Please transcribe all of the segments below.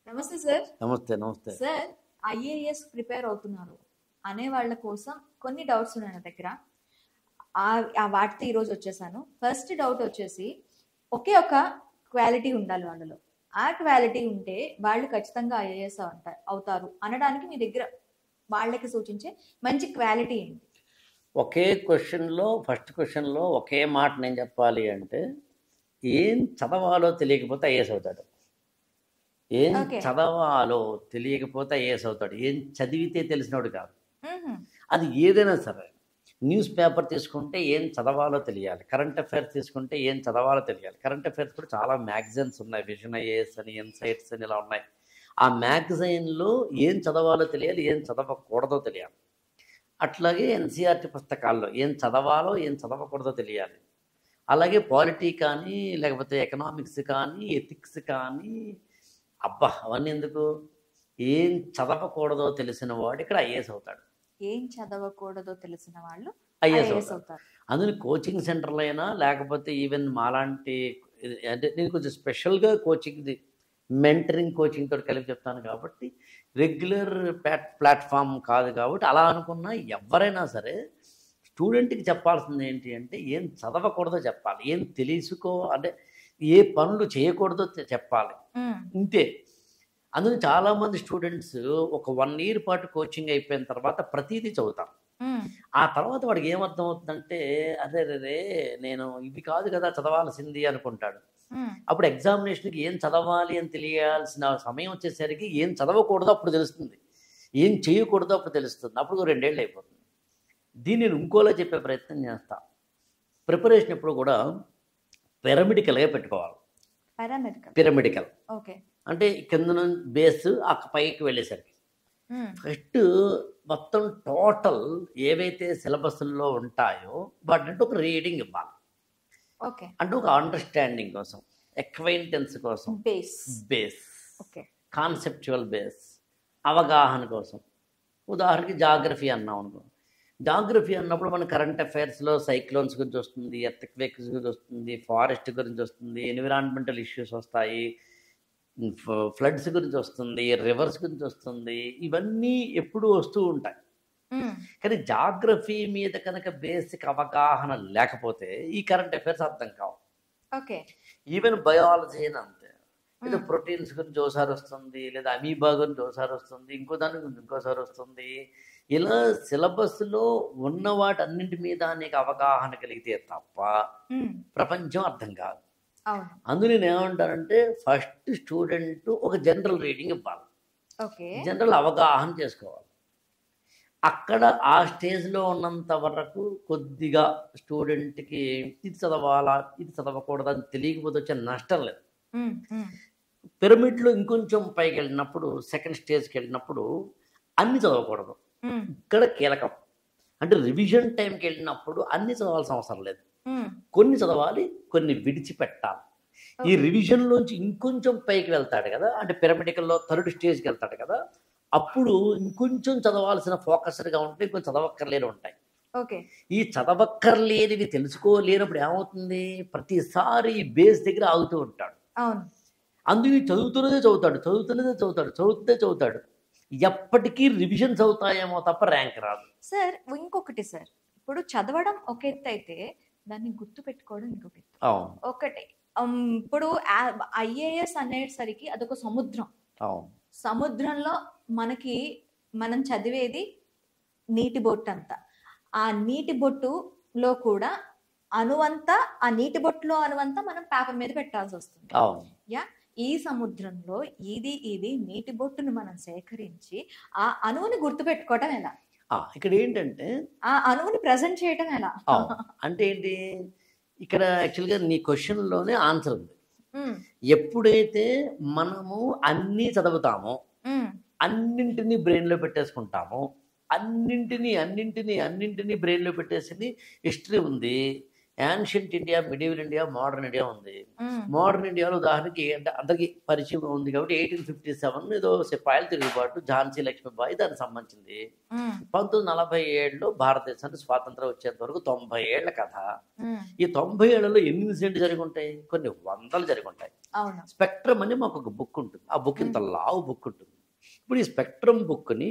నమస్తే సార్. నమస్తే నమస్తే సార్, ఐఏఎస్ ప్రిపేర్ అవుతున్నారు అనే వాళ్ళ కోసం కొన్ని డౌట్స్ ఉన్నాయి నా దగ్గర. ఆ వాటితో ఈరోజు వచ్చేసాను. ఫస్ట్ డౌట్ వచ్చేసి, ఒకే ఒక క్వాలిటీ ఉండాలి వాళ్ళలో. ఆ క్వాలిటీ ఉంటే వాళ్ళు ఖచ్చితంగా ఐఏఎస్ అవుతారు అనడానికి మీ దగ్గర వాళ్ళకి సూచించే మంచి క్వాలిటీ ఏంటి? ఒకే ఫస్ట్ క్వశ్చన్లో ఒకే మాట నేను చెప్పాలి అంటే, ఏం చదవాలో తెలియకపోతే ఐఏఎస్ అవుతాడు. ఏం Okay. చదవాలో తెలియకపోతే ఐఏఎస్ అవుతాడు. ఏం చదివితే తెలిసినోడు కాదు. మ్హూ. అది ఏదైనా సరే. న్యూస్ పేపర్ తీసుకుంటే ఏం చదవాలో తెలియాలి. కరెంట్ అఫైర్స్ తీసుకుంటే ఏం చదవాలో తెలియాలి. కరెంట్ అఫైర్స్ కూడా చాలా మ్యాగజైన్స్ ఉన్నాయి. విజన్ ఐఏఎస్ అని, ఇన్సైట్స్ అని ఇలా ఉన్నాయి. ఆ మ్యాగజైన్లో ఏం చదవాలో తెలియాలి, ఏం చదవకూడదో తెలియాలి. అట్లాగే ఎన్సీఆర్టీ పుస్తకాల్లో ఏం చదవాలో ఏం చదవకూడదో తెలియాలి. అలాగే పాలిటీ కానీ, లేకపోతే ఎకనామిక్స్ కానీ, ఎథిక్స్ కానీ, అబ్బా అవన్నీ ఎందుకు, ఏం చదవకూడదో తెలిసిన వాడు ఇక్కడ ఐఏఎస్ అవుతాడు. ఏం చదవకూడదో తెలిసిన వాళ్ళు ఐఏఎస్ ఐఏఎస్ అవుతాడు. అవుతారు. అందులో కోచింగ్ సెంటర్లు అయినా, లేకపోతే ఈవెన్ మాలాంటి అంటే నేను కొంచెం స్పెషల్గా కోచింగ్, మెంటరింగ్ కోచింగ్ తోటి కలిపి చెప్తాను కాబట్టి రెగ్యులర్ ప్లాట్ఫామ్ కాదు కాబట్టి అలా అనుకున్నా ఎవరైనా సరే స్టూడెంట్కి చెప్పాల్సింది ఏంటి అంటే, ఏం చదవకూడదో చెప్పాలి, ఏం అంటే ఏ పనులు చేయకూడదో చెప్పాలి. ఇంతే. అందులో చాలామంది స్టూడెంట్స్ ఒక 1 year పాటు కోచింగ్ అయిపోయిన తర్వాత ప్రతిదీ చదువుతారు. ఆ తర్వాత వాడికి ఏమర్థం అవుతుందంటే, అదే రే నేను ఇవి కాదు కదా చదవాల్సింది అనుకుంటాడు. అప్పుడు ఎగ్జామినేషన్కి ఏం చదవాలి అని తెలియాల్సిన సమయం వచ్చేసరికి ఏం చదవకూడదో అప్పుడు తెలుస్తుంది, ఏం చేయకూడదో అప్పుడు తెలుస్తుంది. అప్పుడు 2 ఏళ్ళు అయిపోతుంది. దీన్ని నేను ఇంకోలా చెప్పే ప్రయత్నం చేస్తా. ప్రిపరేషన్ ఎప్పుడు కూడా పిరమిడికల్గా పెట్టుకోవాలి. పిరమిడికల్ ఓకే. అంటే కింద నుంచి బేస్ పైకి వెళ్ళేసరికి ఫస్ట్ మొత్తం టోటల్ ఏవైతే సిలబస్లో ఉంటాయో వాటింటే ఒక రీడింగ్ ఇవ్వాలి. ఓకే. అంటే ఒక అండర్స్టాండింగ్ కోసం, ఎక్వైంటెన్స్ కోసం, బేస్, కాన్సెప్చువల్ బేస్, అవగాహన కోసం. ఉదాహరణకి జాగ్రఫీ అన్నాం అనుకో. జాగ్రఫీ అన్నప్పుడు మన కరెంట్ అఫైర్స్లో సైక్లోన్స్ గురించి వస్తుంది, ఎర్త్క్వేక్స్ గురించి వస్తుంది, ఫారెస్ట్ గురించి వస్తుంది, ఎన్విరాన్మెంటల్ ఇష్యూస్ వస్తాయి, ఫ్లడ్స్ గురించి వస్తుంది, రివర్స్ గురించి వస్తుంది. ఇవన్నీ ఎప్పుడూ వస్తూ ఉంటాయి. కానీ జాగ్రఫీ మీద కనుక బేసిక్ అవగాహన లేకపోతే ఈ కరెంట్ అఫైర్స్ అర్థం కావు. ఓకే. ఈవెన్ బయాలజీ అని అంతే. లేదా ప్రోటీన్స్ గురించి ఒకసారి వస్తుంది, లేదా అమీబా గురించి ఒకసారి వస్తుంది, ఇంకో దాని గురించి ఇంకోసారి వస్తుంది. ఇలా సిలబస్లో ఉన్న వాటన్నింటి మీద నీకు అవగాహన కలిగితే తప్ప ప్రపంచం అర్థం కాదు. అందులో నేను ఏమంటానంటే, ఫస్ట్ స్టూడెంట్ ఒక జనరల్ రీడింగ్ ఇవ్వాలి, జనరల్ అవగాహన చేసుకోవాలి. అక్కడ ఆ స్టేజ్లో ఉన్నంత వరకు కొద్దిగా స్టూడెంట్కి ఇది చదవాలా ఇది చదవకూడదు అని తెలియకపోతే వచ్చే నష్టం లేదు. పిరమిడ్లో ఇంకొంచెం పైకి వెళ్ళినప్పుడు, సెకండ్ స్టేజ్కి వెళ్ళినప్పుడు అన్ని చదవకూడదు. ఇక్కడ కీలకం అంటే రివిజన్ టైంకి వెళ్ళినప్పుడు అన్ని చదవాల్సిన అవసరం లేదు. కొన్ని చదవాలి, కొన్ని విడిచిపెట్టాలి. ఈ రివిజన్లోంచి ఇంకొంచెం పైకి వెళ్తాడు కదా, అంటే పిరమిడికల్లో 3rd స్టేజ్కి వెళ్తాడు కదా, అప్పుడు ఇంకొంచెం చదవాల్సిన ఫోకస్డ్గా ఉంటే ఇంకొంచెం చదవక్కర్లేని ఉంటాయి. ఈ చదవక్కర్లేనివి తెలుసుకోలేనప్పుడు ఏమవుతుంది, ప్రతిసారి బేస్ దగ్గర ఆగుతూ ఉంటాడు. అందుకే చదువుతాడు. ఎప్పటికీ రివిజన్స్ అవుతాయేమో తప్ప ర్యాంక్ రాదు. సార్, ఇంకొకటి సార్, ఇప్పుడు చదవడం ఒక ఎత్తు అయితే దాన్ని గుర్తు పెట్టుకోవడం ఇంకొక ఎత్తు. ఒకటి ఇప్పుడు ఐఏఎస్ అనేసరికి అదొక సముద్రం. సముద్రంలో మనం చదివేది నీటి బొట్టు అంతా. ఆ నీటి బొట్టులో కూడా ఆ నీటి బొట్టులో అనువంతా మనం పేపర్ మీద పెట్టాల్సి వస్తుంది. ఈ సముద్రంలో ఇది నీటి బొట్టును మనం సేకరించి ఆ అణువుని గుర్తు పెట్టుకోవటం ఎలా? ఇక్కడ ఏంటంటే ఆ అణువుని ప్రజెంట్ చేయటం ఎలా అంటే ఏంటి, ఇక్కడ యాక్చువల్గా నీ క్వశ్చన్లోనే ఆన్సర్ ఉంది. ఎప్పుడైతే మనము అన్నీ చదువుతామో, అన్నింటినీ బ్రెయిన్లో పెట్టేసుకుంటామో, అన్నింటినీ బ్రెయిన్లో పెట్టేసి హిస్టరీ ఉంది, ancient India, medieval India, modern India ఉంది. మోడర్న్ ఇండియాలో ఉదాహరణకి అంటే అందరికీ పరిచయం ఉంది కాబట్టి 1857 ఏదో సిపాయిల తిరుగుబాటు, ఝాన్సీ లక్ష్మీబాయి దానికి సంబంధించింది. 1947లో భారతదేశానికి స్వాతంత్రం వచ్చేంత వరకు 90 ఏళ్ల కథ. ఈ 90 ఏళ్లలో ఎన్ని ఇన్సిడెంట్ జరిగి ఉంటాయి, కొన్ని వందలు జరిగి ఉంటాయి. అవును. స్పెక్ట్రమ్ అని మాకు ఒక బుక్ ఉంటుంది. ఆ బుక్ ఇంత లావు బుక్ ఉంటుంది. ఇప్పుడు ఈ స్పెక్ట్రమ్ బుక్ని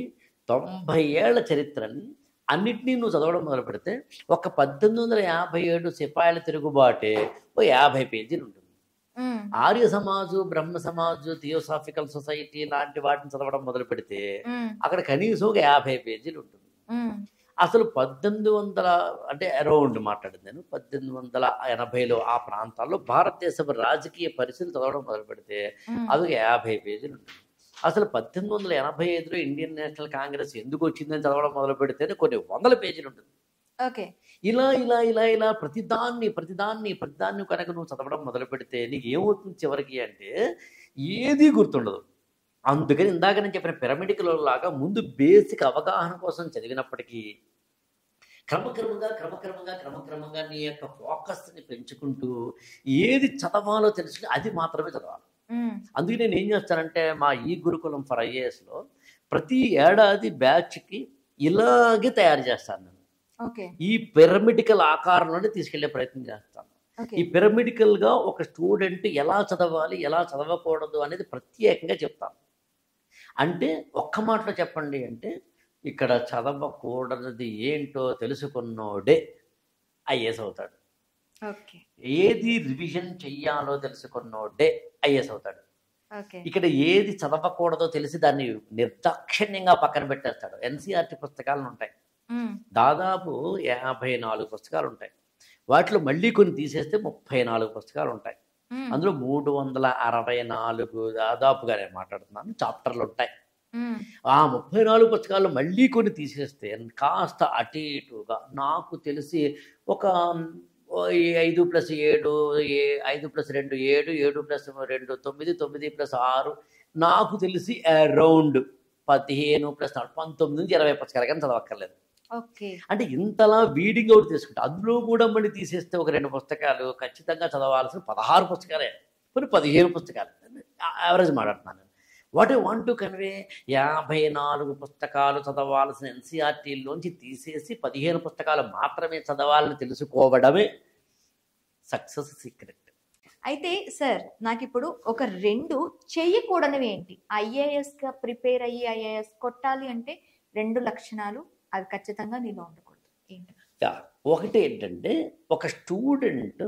90 ఏళ్ల చరిత్రని అన్నిటినీ నువ్వు చదవడం మొదలు పెడితే ఒక 1857 సిపాయిల తిరుగుబాటే ఓ 50 పేజీలు ఉంటుంది. ఆర్య సమాజు, బ్రహ్మ సమాజు, థియోసాఫికల్ సొసైటీ లాంటి వాటిని చదవడం మొదలు పెడితే అక్కడ కనీసం ఒక 50 పేజీలు ఉంటుంది. అసలు 1800 అంటే అరౌండ్ మాట్లాడింది నేను 1880లో ఆ ప్రాంతాల్లో భారతదేశ రాజకీయ పరిస్థితులు చదవడం మొదలు పెడితే అది 50 పేజీలు ఉంటుంది. అసలు 1885లో ఇండియన్ నేషనల్ కాంగ్రెస్ ఎందుకు వచ్చిందని చదవడం మొదలు పెడితే కొన్ని వందల పేజీలు ఉంటుంది. ఇలా ఇలా ఇలా ఇలా ప్రతిదాన్ని కనుక నువ్వు చదవడం మొదలు పెడితే నీకు ఏమవుతుంది చివరికి అంటే ఏది గుర్తుండదు. అందుకని ఇందాక నేను చెప్పిన పిరమిడికల్ లాగా ముందు బేసిక్ అవగాహన కోసం చదివినప్పటికీ క్రమక్రమంగా నీ యొక్క ఫోకస్ని పెంచుకుంటూ ఏది చదవాలో తెలుసుకుని అది మాత్రమే చదవాలి. అందుకే నేను ఏం చేస్తానంటే మా ఈ గురుకులం ఫర్ ఐఏఎస్లో ప్రతి ఏడాది బ్యాచ్కి ఇలాగే తయారు చేస్తాను నేను. ఈ పిరమిడికల్ ఆకారంలోనే తీసుకెళ్లే ప్రయత్నం చేస్తాను. ఈ పిరమిడికల్గా ఒక స్టూడెంట్ ఎలా చదవాలి ఎలా చదవకూడదు అనేది ప్రత్యేకంగా చెప్తాను. అంటే ఒక్క మాటలో చెప్పండి అంటే ఇక్కడ చదవకూడదు ఏంటో తెలుసుకున్నోడే ఐఏఎస్ అవుతాడు. ఏది రివిజన్ చెయ్యాలో తెలుసుకున్నోడే ఐఏఎస్ అవుతాడు. ఇక్కడ ఏది చదవకూడదో తెలిసి దాన్ని నిర్దాక్షిణ్యంగా పక్కన పెట్టేస్తాడు. ఎన్సీఆర్టీ పుస్తకాలు ఉంటాయి, దాదాపు 54 పుస్తకాలు ఉంటాయి. వాటిలో మళ్ళీ కొన్ని తీసేస్తే 34 పుస్తకాలు ఉంటాయి. అందులో 364 దాదాపుగా నేను మాట్లాడుతున్నాను చాప్టర్లు ఉంటాయి. ఆ 34 పుస్తకాలు మళ్ళీ కొన్ని తీసేస్తే కాస్త అటు ఇటుగా నాకు తెలిసి ఒక 5+7 5+2 7 7+2 9 9+6 నాకు తెలిసి అరౌండ్ 15+4 19-20 పుస్తకాలు కానీ చదవక్కర్లేదు. అంటే ఇంతలా వీడింగ్ అవుట్ తీసుకుంటా అందులో కూడా మళ్ళీ తీసేస్తే ఒక 2 పుస్తకాలు ఖచ్చితంగా చదవాల్సిన 16 పుస్తకాలే, కొన్ని 15 పుస్తకాలు యావరేజ్ మాట్లాడుతున్నాను. What I want to convey 54 పుస్తకాలు చదవాల్సిన ఎన్సీఆర్టీలోంచి తీసేసి 15 పుస్తకాలు మాత్రమే చదవాలని తెలుసుకోవడమే సక్సెస్ సీక్రెట్. అయితే సార్ నాకు ఇప్పుడు ఒక 2 చెయ్యకూడనివి ఏంటి? ఐఏఎస్గా ప్రిపేర్ అయ్యి ఐఏఎస్ కొట్టాలి అంటే 2 లక్షణాలు అవి ఖచ్చితంగా నీలో ఉండకూడదు ఏంటి? ఒకటి ఏంటంటే ఒక స్టూడెంట్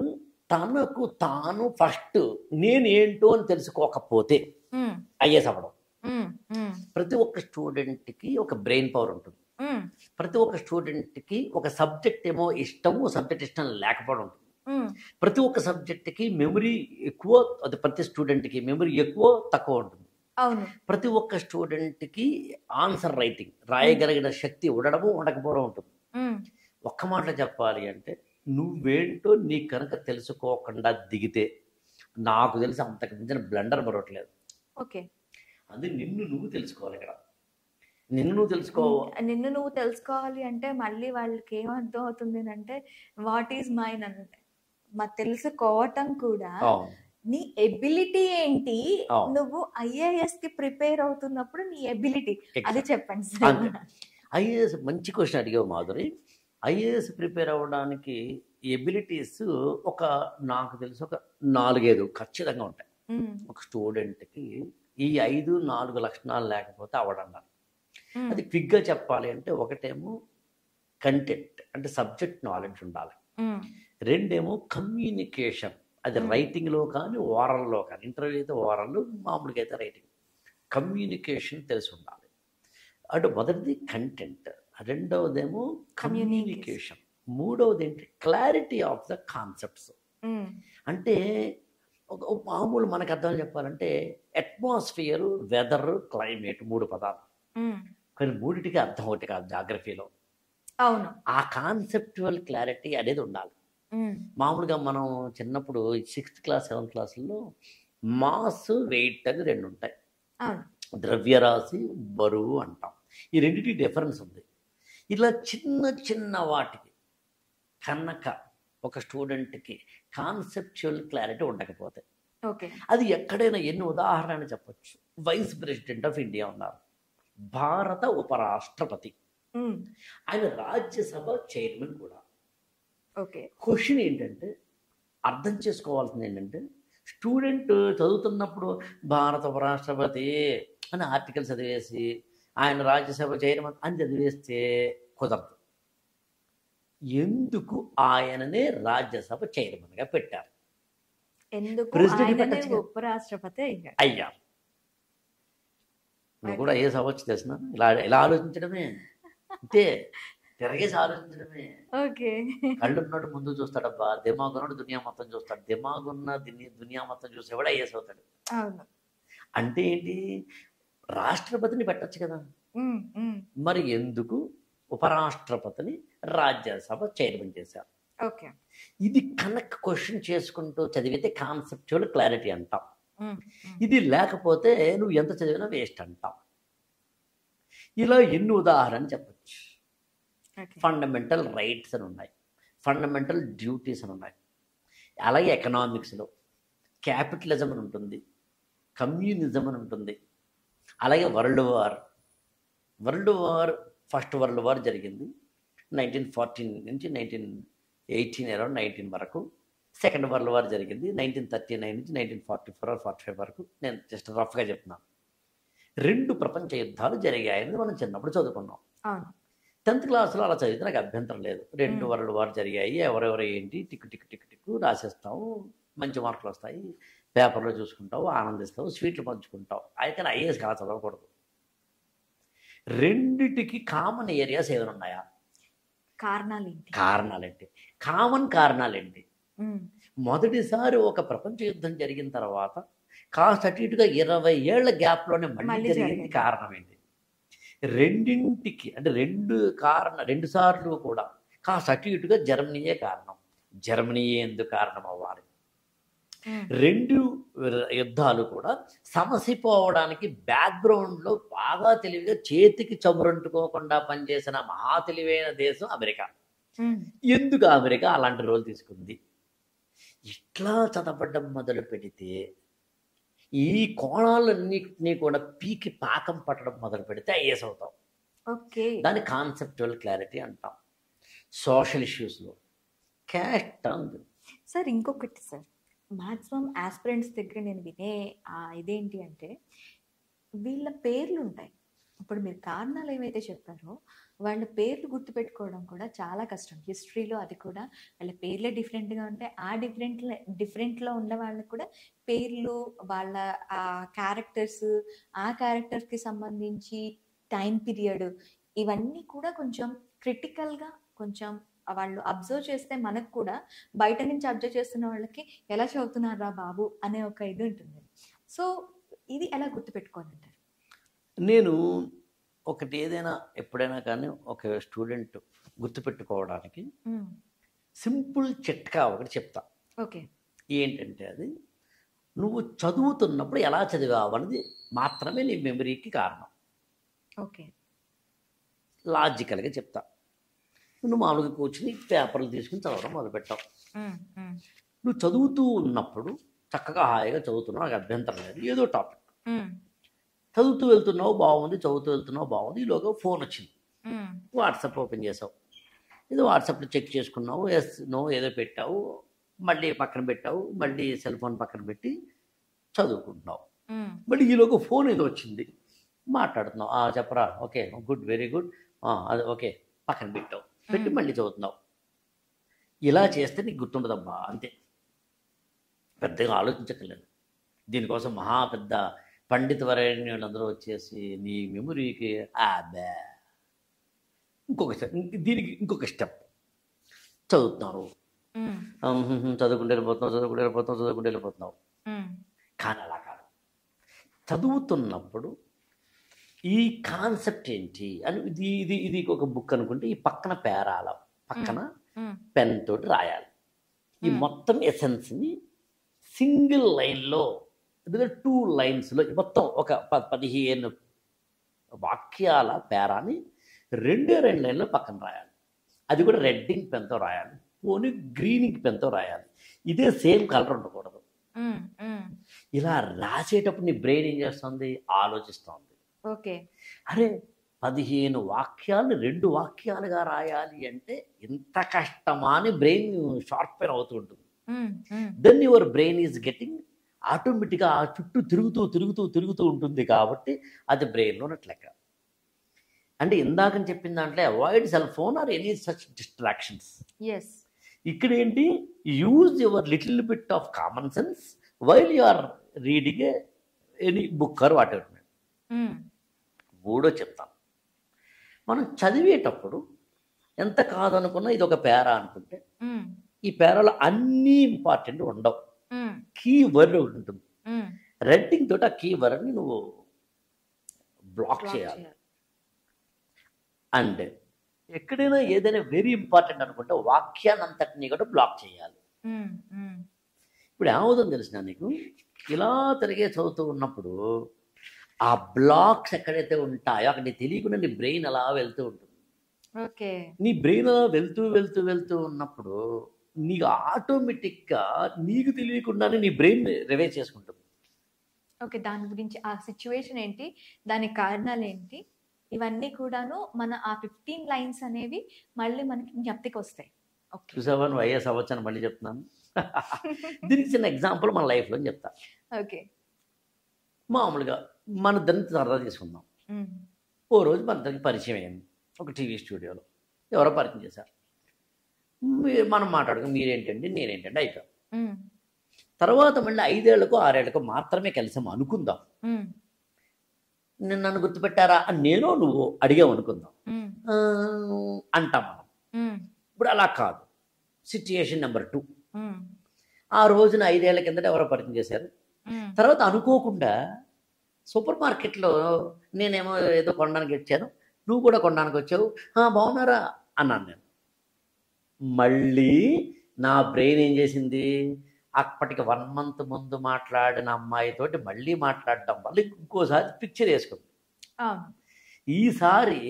తనకు తాను ఫస్ట్ నేను ఏంటో అని తెలుసుకోకపోతే ఐఏఎస్ అవ్వడం. ప్రతి ఒక్క స్టూడెంట్కి ఒక బ్రెయిన్ పవర్ ఉంటుంది. ప్రతి ఒక్క స్టూడెంట్కి ఒక సబ్జెక్ట్ ఏమో ఇష్టము, సబ్జెక్ట్ ఇష్టం లేకపోవడం ఉంటుంది. ప్రతి ఒక్క సబ్జెక్ట్కి మెమరీ ఎక్కువ, అది ప్రతి స్టూడెంట్కి మెమరీ ఎక్కువ తక్కువ ఉంటుంది. ప్రతి ఒక్క స్టూడెంట్కి ఆన్సర్ రైటింగ్ రాయగలిగిన శక్తి ఉండడము ఉండకపోవడం ఉంటుంది. ఒక్క మాటలో చెప్పాలి అంటే నువ్వేంటో నీ కనుక తెలుసుకోకుండా దిగితే నాకు తెలిసి అంతకు మించిన బ్లండర్ మరొకట్లేదు. అది నిన్ను నువ్వు తెలుసుకోవాలి. ఇక్కడ నిన్ను నువ్వు తెలుసుకోవాలి అంటే మళ్ళీ వాళ్ళకి ఏమర్థం అవుతుంది అంటే వాట్ ఈజ్ మైన్ అంటే తెలుసుకోవటం కూడా నీ ఎబిలిటీ ఏంటి, నువ్వు ఐఏఎస్ కి ప్రిపేర్ అవుతున్నప్పుడు నీ ఎబిలిటీ అది చెప్పండి సార్. ఐఏఎస్ మంచి క్వశ్చన్ అడిగావు మాధురి. ఐఏఎస్ ప్రిపేర్ అవ్వడానికి ఎబిలిటీస్ నాకు తెలిసి ఒక 4-5 ఖచ్చితంగా ఉంటాయి. ఒక స్టూడెంట్కి ఈ 5-4 లక్షణాలు లేకపోతే అవ్వడం. అది క్విక్గా చెప్పాలి అంటే ఒకటేమో కంటెంట్ అంటే సబ్జెక్ట్ నాలెడ్జ్ ఉండాలి. 2 ఏమో కమ్యూనికేషన్, అది రైటింగ్లో కానీ ఓరల్లో కానీ, ఇంటర్వ్యూ అయితే ఓరల్, మామూలుగా అయితే రైటింగ్. కమ్యూనికేషన్ తెలిసి ఉండాలి. అటు మొదటిది కంటెంట్, రెండవదేమో కమ్యూనికేషన్, మూడవది ఏంటి క్లారిటీ ఆఫ్ ద కాన్సెప్ట్స్. అంటే మామూలు మనకు అర్థం చెప్పాలంటే అట్మాస్ఫియర్, వెదర్, క్లైమేట్ 3 పదాలు. కానీ 3టికి అర్థం ఒకటి కాదు జాగ్రఫీలో. ఆ కాన్సెప్చువల్ క్లారిటీ అనేది ఉండాలి. మామూలుగా మనం చిన్నప్పుడు 6th క్లాస్ 7th క్లాసుల్లో మాస్, వెయిట్ అని 2 ఉంటాయి. ద్రవ్యరాశి, బరువు అంటాం. ఈ రెండింటికి డిఫరెన్స్ ఉంది. ఇలా చిన్న చిన్న వాటికి కనుక ఒక స్టూడెంట్కి కాన్సెప్చువల్ క్లారిటీ ఉండకపోతే అది ఎక్కడైనా ఎన్ని ఉదాహరణలు చెప్పచ్చు. వైస్ ప్రెసిడెంట్ ఆఫ్ ఇండియా ఉన్నారు, భారత ఉపరాష్ట్రపతి, ఆయన రాజ్యసభ చైర్మన్ కూడా. క్వశ్చన్ ఏంటంటే అర్థం చేసుకోవాల్సింది ఏంటంటే స్టూడెంట్ చదువుతున్నప్పుడు భారత ఉపరాష్ట్రపతి అని ఆర్టికల్ చదివేసి ఆయన రాజ్యసభ చైర్మన్ అని చదివేస్తే కుదరదు. ఎందుకు ఆయననే రాజ్యసభ చైర్మన్గా పెట్టారు? ఎందుకు ప్రెసిడెంట్ ఆయననే పెట్టొచ్చు కదా. ఉపరాష్ట్రపతి అయ్యాడు? అయ్యారు. నువ్వు కూడా ఏ అవ్వచ్చు తెలిసిన, ఇలా ఆలోచించడమే, అంతే, తిరగేసి ఆలోచించడమే. ఓకే. కళ్ళు ఉన్నట్టు ముందు చూస్తాడబ్బా, దిమాగున్నాడు దునియా మొత్తం చూస్తాడు. దిమాగున్న దునియా మొత్తం చూస్తే కూడా ఐఏఎస్ అవుతాడు. అవును. అంటే ఏంటి, రాష్ట్రపతిని పెట్టచ్చు కదా, మరి ఎందుకు ఉపరాష్ట్రపతిని రాజ్యసభ చైర్మన్ చేశారు? ఓకే. ఇది కనుక క్వశ్చన్ చేసుకుంటూ చదివితే కాన్సెప్చువల్ క్లారిటీ అంటాం. ఇది లేకపోతే నువ్వు ఎంత చదివినా వేస్ట్ అంటాం. ఇలా ఎన్ని ఉదాహరణ చెప్పచ్చు. ఫండమెంటల్ రైట్స్ అని ఉన్నాయి, ఫండమెంటల్ డ్యూటీస్ అని ఉన్నాయి. అలాగే ఎకనామిక్స్లో క్యాపిటలిజం అని ఉంటుంది, కమ్యూనిజం అని ఉంటుంది. అలాగే world war first world war జరిగింది 1914 నుంచి 1918 అరౌండ్ 19 వరకు. సెకండ్ వరల్డ్ వార్ జరిగింది 1939 నుంచి 1944 or 45 వరకు. నేను జస్ట్ రఫ్గా చెప్తున్నాను. 2 ప్రపంచ యుద్ధాలు జరిగాయని మనం చిన్నప్పుడు చదువుకున్నాం. 10th క్లాస్లో అలా చదివితే నాకు అభ్యంతరం లేదు. 2 వరల్డ్ వార్ జరిగాయి, ఎవరెవరు ఏంటి టిక్కు రాసేస్తావు, మంచి మార్కులు వస్తాయి, పేపర్లో చూసుకుంటావు, ఆనందిస్తావు, స్వీట్లు పంచుకుంటావు. అయితే ఐఏఎస్ అలా చదవకూడదు. రెండిటికి కామన్ ఏరియాస్ ఏమైనా ఉన్నాయా? కారణాలేంటి? కామన్ కారణాలేంటి? మొదటిసారి ఒక ప్రపంచ యుద్ధం జరిగిన తర్వాత కాస్త అటు ఇటుగా 20 ఏళ్ల గ్యాప్లోనే మళ్ళీ జరిగింది. కారణం ఏంటి? రెండింటికి అంటే రెండు సార్లు కూడా కాస్త అటు ఇటుగా జర్మనీయే కారణం. జర్మనీయే ఎందుకు కారణం అవ్వాలి? 2 యుద్ధాలు కూడా సమసిపోవడానికి బ్యాక్గ్రౌండ్లో బాగా తెలివిగా చేతికి చమురంటుకోకుండా పనిచేసిన మహా తెలివైన దేశం అమెరికా. ఎందుకు అమెరికా అలాంటి రోల్ తీసుకుంది? ఇట్లా చదవడం మొదలు పెడితే ఈ కోణాలన్నింటినీ కూడా పీకి పాకం పట్టడం మొదలు పెడితే ఐఏఎస్ అవుతాం. దాని కాన్సెప్చువల్ క్లారిటీ అంటాం. సోషల్ ఇష్యూస్లో క్యాస్ట్ ఉంది సార్. ఇంకొకటి సార్, మ్యాక్సిమం ఆస్పిరెంట్స్ దగ్గర నేను వినే ఇదేంటి అంటే వీళ్ళ పేర్లు ఉంటాయి. ఇప్పుడు మీరు కారణాలు ఏవైతే చెప్పారో వాళ్ళ పేర్లు గుర్తుపెట్టుకోవడం కూడా చాలా కష్టం. హిస్టరీలో అది కూడా వాళ్ళ పేర్లే డిఫరెంట్గా ఉంటాయి. ఆ డిఫరెంట్లో ఉన్న వాళ్ళకి కూడా పేర్లు, వాళ్ళ క్యారెక్టర్స్, ఆ క్యారెక్టర్కి సంబంధించి టైం పీరియడ్, ఇవన్నీ కూడా కొంచెం క్రిటికల్గా కొంచెం వాళ్ళు అబ్జర్వ్ చేస్తే మనకు కూడా బయట నుంచి అబ్జర్వ్ చేస్తున్న వాళ్ళకి ఎలా చదువుతున్నారా బాబు అనే ఒక ఇది ఉంటుంది. సో ఇది ఎలా గుర్తుపెట్టుకోవాలంటారు? నేను ఒకటి ఏదైనా ఎప్పుడైనా కానీ ఒక స్టూడెంట్ గుర్తుపెట్టుకోవడానికి సింపుల్ చిట్కా ఒకటి చెప్తా. ఓకే. ఏంటంటే అది నువ్వు చదువుతున్నప్పుడు ఎలా చదివావు అనేది మాత్రమే నీ మెమరీకి కారణం. ఓకే. లాజికల్గా చెప్తా. నువ్వు మామూలుగా కూర్చుని పేపర్లు తీసుకుని చదవడం మొదలుపెట్టావు. నువ్వు చదువుతూ ఉన్నప్పుడు చక్కగా హాయిగా చదువుతున్నావు, నాకు అభ్యంతరం లేదు. ఏదో టాపిక్ చదువుతూ వెళ్తున్నావు, బాగుంది, చదువుతూ వెళ్తున్నావు, బాగుంది. ఈలోగా ఫోన్ వచ్చింది, వాట్సాప్ ఓపెన్ చేసావు, ఏదో వాట్సాప్లో చెక్ చేసుకున్నావు, ఎస్ నో ఏదో పెట్టావు, మళ్ళీ పక్కన పెట్టావు, మళ్ళీ సెల్ ఫోన్ పక్కన పెట్టి చదువుకుంటున్నావు. మళ్ళీ ఈలోగా ఫోన్ ఏదో వచ్చింది, మాట్లాడుతున్నావు, చెప్పరా, ఓకే గుడ్, వెరీ గుడ్, అది ఓకే, పక్కన పెట్టావు, పెట్టి మళ్ళీ చదువుతున్నావు. ఇలా చేస్తే నీకు గుర్తుండదబ్బా, అంతే. పెద్దగా ఆలోచించక్కర్లేదు. దీనికోసం మహా పెద్ద పండిత వరేణ్యులందరూ వచ్చేసి నీ మెమొరీకి దీనికి ఇంకొక స్టెప్ చదువుతున్నారు, చదువుకుంటూ వెళ్ళిపోతున్నావు. కానీ అలా కాదు. చదువుతున్నప్పుడు ఈ కాన్సెప్ట్ ఏంటి అని ఇది ఒక బుక్ అనుకుంటే ఈ పక్కన పేరాల పక్కన పెన్ తోటి రాయాలి. ఈ మొత్తం ఎసెన్స్ని సింగిల్ లైన్లో, 2 లైన్స్లో మొత్తం ఒక 15 వాక్యాల పేరాని 2 లైన్లో పక్కన రాయాలి. అది కూడా రెడ్డింగ్ పెన్తో రాయాలి, పోనీ గ్రీనింగ్ పెన్తో రాయాలి. ఇదే సేమ్ కలర్ ఉండకూడదు. ఇలా రాసేటప్పుడు నీ బ్రెయిన్ ఏం చేస్తుంది? ఆలోచిస్తుంది. ఓకే, అరే 15 వాక్యాలను 2 వాక్యాలుగా రాయాలి అంటే ఇంత కష్టమా అని బ్రెయిన్ షార్ప్ పెయిన్ అవుతూ ఉంటుంది. Then your brain is getting ఆటోమేటిక్గా ఆ చుట్టూ తిరుగుతూ తిరుగుతూ తిరుగుతూ ఉంటుంది కాబట్టి అది బ్రెయిన్లో ఉన్నట్టు లెక్క. అంటే ఇందాకని చెప్పిన దాంట్లో avoid cell phone or any such distractions. Yes. ఇక్కడ ఏంటి, use your little bit of common sense while you are reading any book or whatever. మూడో చెప్తాను, మనం చదివేటప్పుడు ఎంత కాదనుకున్నా ఇది ఒక పేరా అనుకుంటే ఈ పేరాలో అన్నీ ఇంపార్టెంట్ ఉండవు, కీ వర్డ్ ఉంటుంది. రెడ్డింగ్ తోటి ఆ కీ వర్డ్ని నువ్వు బ్లాక్ చేయాలి. అండ్ ఎక్కడైనా ఏదైనా వెరీ ఇంపార్టెంట్ అనుకుంటే వాక్యాన్ని అంతటినీ కూడా బ్లాక్ చేయాలి. ఇప్పుడు ఏమవుతుందో తెలిసిన నీకు, ఇలా తిరిగే చదువుతూ ఉన్నప్పుడు ఆ బ్లాక్స్ ఎక్కడైతే ఉంటాయో అక్కడ నీకు తెలియకుండా నీ బ్రెయిన్ అలా వెళ్తూ ఉంటుంది. నీ బ్రెయిన్ అలా వెళ్తూ వెళ్తూ వెళ్తూ ఉన్నప్పుడు నీకు ఆటోమేటిక్గా నీకు తెలియకుండానే నీ బ్రెయిన్ రివైజ్ చేసుకుంటుంది. ఓకే, దాని గురించి ఆ సిచ్యువేషన్ ఏంటి, దానికి కారణాలు ఏంటి, ఇవన్నీ కూడాను మన ఆ 15 లైన్స్ అనేవి మళ్ళీ మనకి జ్ఞప్తికి వస్తాయి. చూసావా నువ్వు ఐఏఎస్ అవ్వచ్చు అని మళ్ళీ చెప్తున్నాను. దీనికి చిన్న ఎగ్జాంపుల్ మన లైఫ్లో చెప్తా. ఓకే, మామూలుగా మన ఇద్దరిని సరదా తీసుకుందాం. ఓ రోజు మన ఇద్దరికి పరిచయం అయింది ఒక టీవీ స్టూడియోలో, ఎవరో పరిచయం చేశారు. మనం మాట్లాడుకుని మీరేంటండి నేనేంటండి అయిపోయాం. తర్వాత మళ్ళీ 5 ఏళ్లకో 6 ఏళ్లకో మాత్రమే కలిసాం అనుకుందాం. నన్ను గుర్తుపెట్టారా అని నేను నువ్వు అడిగావు అనుకుందాం, అంటాం మనం. ఇప్పుడు అలా కాదు, సిచ్యుయేషన్ నెంబర్ 2. ఆ రోజున 5 ఏళ్ల కిందట ఎవరో పరిచయం చేశారు. తర్వాత అనుకోకుండా సూపర్ మార్కెట్లో నేనేమో ఏదో కొనడానికి వచ్చాను, నువ్వు కూడా కొనడానికి వచ్చావు, బాగున్నారా అన్నాను నేను. మళ్ళీ నా బ్రెయిన్ ఏం చేసింది, అప్పటికి 1 మంత్ ముందు మాట్లాడిన అమ్మాయితోటి మళ్ళీ మాట్లాడడం వల్ల ఇంకోసారి పిక్చర్ వేసుకుంది. ఈసారి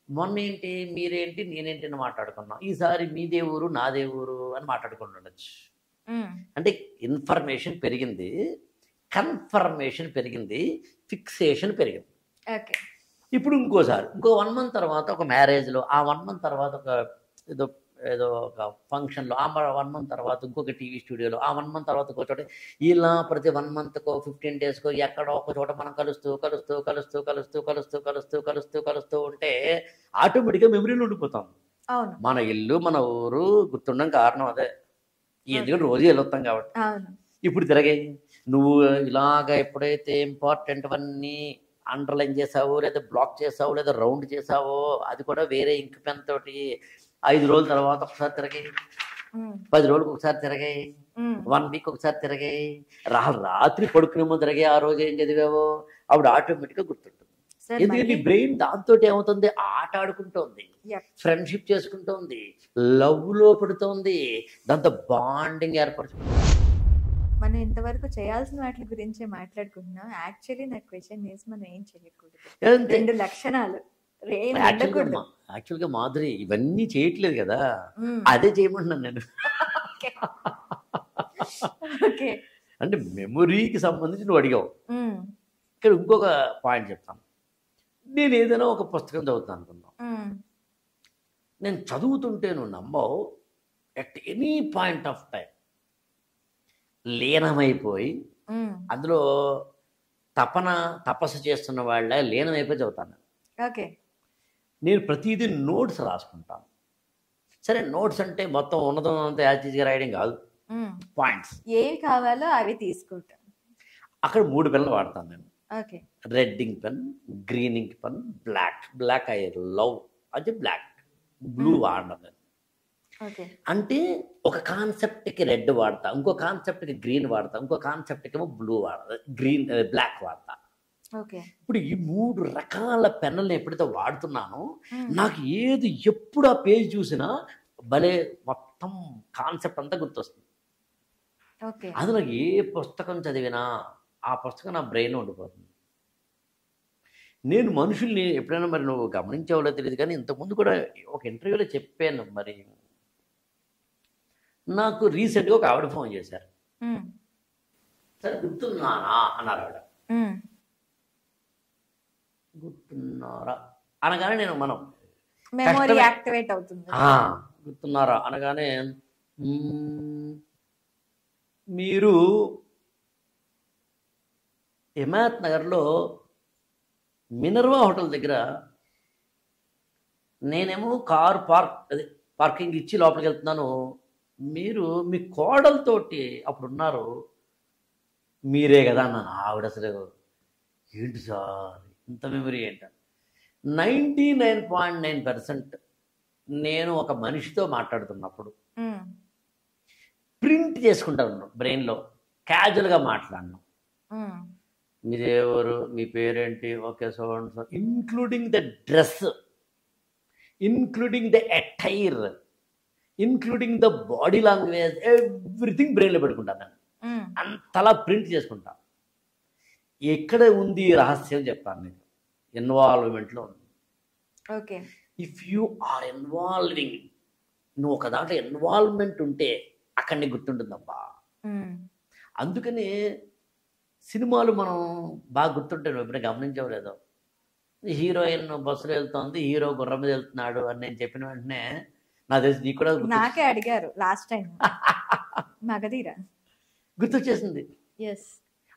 మొన్న ఏంటి మీరేంటి నేనేంటి అని మాట్లాడుకున్నాం, ఈసారి మీదే ఊరు నాదే ఊరు అని మాట్లాడుకుని ఉండొచ్చు. అంటే ఇన్ఫర్మేషన్ పెరిగింది, కన్ఫర్మేషన్ పెరిగింది, ఫిక్సేషన్ పెరిగింది. ఇప్పుడు ఇంకోసారి ఇంకో 1 మంత్ తర్వాత ఒక మ్యారేజ్లో, ఆ 1 మంత్ తర్వాత ఒక ఏదో ఏదో ఒక ఫంక్షన్లో, ఆ 1 మంత్ తర్వాత ఇంకొక టీవీ స్టూడియోలో, ఆ 1 మంత్ తర్వాత ఇంకో చోట, ఇలా ప్రతి 1 మంత్కో 15 డేస్కో ఎక్కడో ఒక చోట మనం కలుస్తూ కలుస్తూ కలుస్తూ కలుస్తూ కలుస్తూ కలుస్తూ కలుస్తూ కలుస్తూ ఉంటే ఆటోమేటిక్గా మెమరీలో ఉండిపోతాం. మన ఇల్లు మన ఊరు గుర్తుండడం కారణం అదే, ఎందుకంటే రోజు వెళ్ళొస్తాం కాబట్టి. ఇప్పుడు తిరగాయి నువ్వు ఇలాగ ఎప్పుడైతే ఇంపార్టెంట్ అన్నీ అండర్లైన్ చేసావో లేదా బ్లాక్ చేసావో లేదా రౌండ్ చేసావో, అది కూడా వేరే ఇంక్ పెన్ తోటి 5 రోజుల తర్వాత ఒకసారి తిరగాయి, 10 రోజులకు ఒకసారి తిరగాయి, 1 వీక్ ఒకసారి తిరగాయి, రాత్రి పడుకునే ముందు తిరగాయి, ఆ రోజు ఏం చదివావో అప్పుడు ఆటోమేటిక్గా గుర్తుంటుంది. ఎందుకంటే బ్రెయిన్ దాంతో ఏమవుతుంది, ఆట ఆడుకుంటోంది, ఫ్రెండ్షిప్ చేసుకుంటోంది, లవ్ లో పడుతోంది, దాంతో బాండింగ్ ఏర్పడుతుంది. మనం ఇంతవరకు చేయాల్సిన వాటి గురించే మాట్లాడుకుంటున్నాం. యాక్చువల్లీ నా క్వశ్చన్ ఈస్ మనం ఏం చేయకూడదు, 2 లక్షణాలు. యాక్చువల్గా మాధురి ఇవన్నీ చేయట్లేదు కదా, అదే చేయమంటున్నాను నేను. అంటే మెమొరీకి సంబంధించి నువ్వు అడిగావు. ఇక్కడ ఇంకొక పాయింట్ చెప్తాను. నేను ఏదైనా ఒక పుస్తకం చదువుతాను అనుకున్నాను, నేను చదువుతుంటే నువ్వు నమ్మవు, at any point of time లీనమైపోయి అందులో తపస్సు చేస్తున్న వాళ్ళ లీనమైపోయి చదువుతాను. నేను ప్రతిదీ నోట్స్ రాసుకుంటాను. సరే, నోట్స్ అంటే మొత్తం ఉన్నదంతా యాజిగా రాయడం కాదు, పాయింట్స్ ఏవి కావాలో అవి తీసుకుంటాను. అక్కడ 3 పెన్నులు వాడతాను నేను. Red ink pen, green ink pen, black I love అది బ్లాక్, బ్లూ వాడను నేను. అంటే ఒక కాన్సెప్ట్కి రెడ్ వాడతా, ఇంకో కాన్సెప్ట్కి గ్రీన్ వాడతా, ఇంకో కాన్సెప్ట్కి ఏమో బ్లూ వాడతా, బ్లాక్ వాడతా. ఇప్పుడు ఈ 3 రకాల పెన్నులను ఎప్పుడైతే వాడుతున్నానో నాకు ఏది ఎప్పుడు ఆ పేజ్ చూసినా భలే మొత్తం కాన్సెప్ట్ అంతా గుర్తొస్తుంది. అది నాకు ఏ పుస్తకం చదివినా ఆ పుస్తకం నా బ్రెయిన్ ఉండిపోతుంది. నేను మనుషుల్ని ఎప్పుడైనా, మరి నువ్వు గమనించావో తెలియదు కానీ ఇంతకుముందు కూడా ఒక ఇంటర్వ్యూలో చెప్పాను, మరి నాకు రీసెంట్గా ఒక ఆవిడ ఫోన్ చేశారు. సరే గుర్తున్నానా అన్నారు ఆవిడ. గుర్తున్నారా అనగానే నేను మనం మెమరీ యాక్టివేట్ అవుతుంది. గుర్తున్నారా అనగానే మీరు హిమాయత్ నగర్లో మినర్వా హోటల్ దగ్గర నేనేమో కారు పార్కింగ్ ఇచ్చి లోపలికి వెళ్తున్నాను. మీరు మీ కోడలతోటి అప్పుడు ఉన్నారు, మీరే కదా అన్నాను. ఆవిడ అసలు ఏంటి సార్ ఇంత మెమరీ ఏంట. 99.9% నేను ఒక మనిషితో మాట్లాడుతున్నప్పుడు ప్రింట్ చేసుకుంటాను బ్రెయిన్లో, క్యాజువల్గా మాట్లాడను. మీరెవరు, మీ పేరేంటి, okay so and so, including the dress, including the attire, including the body language, everything బ్రెయిన్లో పెట్టుకుంటాను. అంతలా ప్రింట్ చేసుకుంటా. ఎక్కడ ఉంది రహస్యం చెప్తాను మీకు. ఇన్వాల్వ్మెంట్లో ఉంది. Okay, if you are involving, నువ్వు ఒక దాంట్లో ఇన్వాల్వ్మెంట్ ఉంటే అక్కడ నీకు గుర్తుంటుందబ్బా. అందుకని సినిమాలు మనం బాగా గుర్తుంటాయి. నువ్వు ఎప్పుడైనా గమనించావు లేదో, హీరోయిన్ బస్సులో వెళ్తోంది, హీరో గుర్రం మీద వెళ్తున్నాడు అని నేను చెప్పిన వెంటనే నాకు తెలిసి నీకు కూడా నాకే అడిగారు లాస్ట్ టైం మగధీర గుర్తొచ్చేసింది. ఎస్,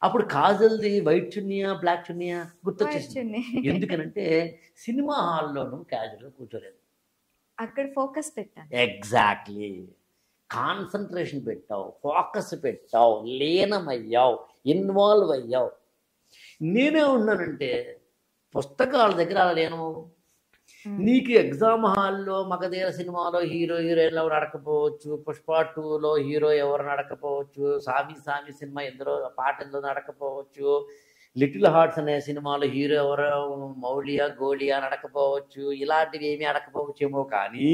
అప్పుడు కాజల్ది వైట్ చున్నీయా బ్లాక్ చున్నీయా గుర్తొచ్చేసింది. ఎందుకనంటే సినిమా హాల్లోనూ క్యాజువల్గా కూర్చోలేదు, అక్కడ ఫోకస్ పెట్టాను. ఎగ్జాక్ట్లీ, కాన్సన్ట్రేషన్ పెట్టావు, ఫోకస్ పెట్టావు, లీనమయ్యావు, ఇన్వాల్వ్ అయ్యావు. నేనే ఉన్నానంటే పుస్తకాల దగ్గర అలా లేను. నీకు ఎగ్జామ్ హాల్లో మగధీర సినిమాలో హీరో హీరోయిన్లు ఎవరు నడకపోవచ్చు, పుష్ప 2లో హీరో ఎవరు నడకపోవచ్చు, సామి సామి సినిమా ఎందులో పాట ఎందులో నడకపోవచ్చు, లిటిల్ హార్ట్స్ అనే సినిమాలో హీరో ఎవరో మౌలియా గోలియా నడకపోవచ్చు, ఇలాంటివి ఏమీ నడకపోవచ్చేమో. కానీ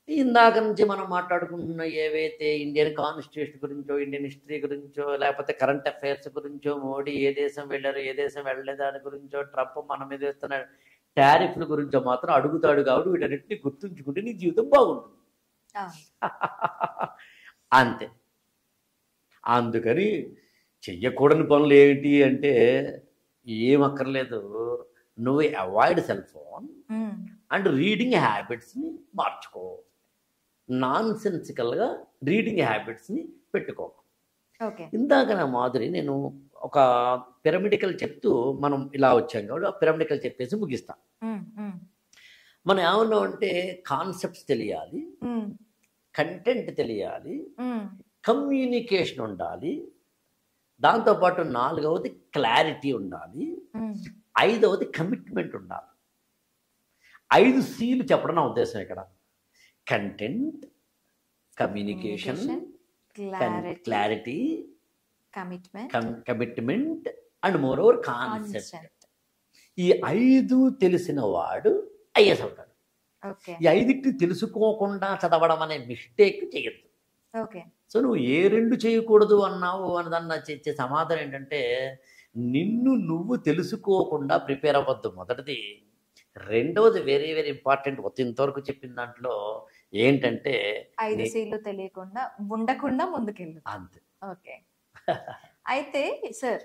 ఇందాక నుంచి మనం మాట్లాడుకుంటున్న ఏవైతే ఇండియన్ కాన్స్టిట్యూషన్ గురించో, ఇండియన్ హిస్టరీ గురించో, లేకపోతే కరెంట్ అఫైర్స్ గురించో, మోడీ ఏ దేశం వెళ్ళారు ఏ దేశం వెళ్ళలేదు దాని గురించో, ట్రంప్ మన మీద వేస్తున్న టారిఫ్ల గురించో మాత్రం అడుగుతాడు. కాబట్టి వీటన్నిటిని గుర్తుంచుకుంటే నీ జీవితం బాగుంటుంది. అంతే. అందుకని చెయ్యకూడని పనులు ఏమిటి అంటే ఏమక్కర్లేదు, నువ్వు avoid cell phone and reading హ్యాబిట్స్ని మార్చుకో. నాన్ సెన్సికల్గా రీడింగ్ హ్యాబిట్స్ని పెట్టుకో. ఇందాక నా మాధురి నేను ఒక పిరమిడికల్ చెప్తూ మనం ఇలా వచ్చాం కాబట్టి ఆ పిరమిడికల్ చెప్పేసి ముగిస్తా. మనం ఏమన్నా అంటే కాన్సెప్ట్స్ తెలియాలి, కంటెంట్ తెలియాలి, కమ్యూనికేషన్ ఉండాలి, దాంతోపాటు 4వది క్లారిటీ ఉండాలి, 5వది కమిట్మెంట్ ఉండాలి. 5 Cలు చెప్పడం నా ఉద్దేశం ఇక్కడ. Content, communication, clarity, commitment and more over concept. ఈ 5 తెలిసిన వాడు ఐఎస్ అవుతాడు. ఈ 5 తెలుసుకోకుండా చదవడం అనే మిస్టేక్ చేయొద్దు. సో నువ్వు ఏ 2 చేయకూడదు అన్నావు అన్నదన్న చేసే సమాధానం ఏంటంటే, నిన్ను నువ్వు తెలుసుకోకుండా ప్రిపేర్ అవ్వద్దు మొదటిది. 2వది వెరీ వెరీ ఇంపార్టెంట్. ఇంతవరకు చెప్పిన దాంట్లో ఏంటంటే 5 Cలు తెలియకుండా ఉండకుండా ముందుకెళ్ళు. అంతే. ఓకే. అయితే సార్,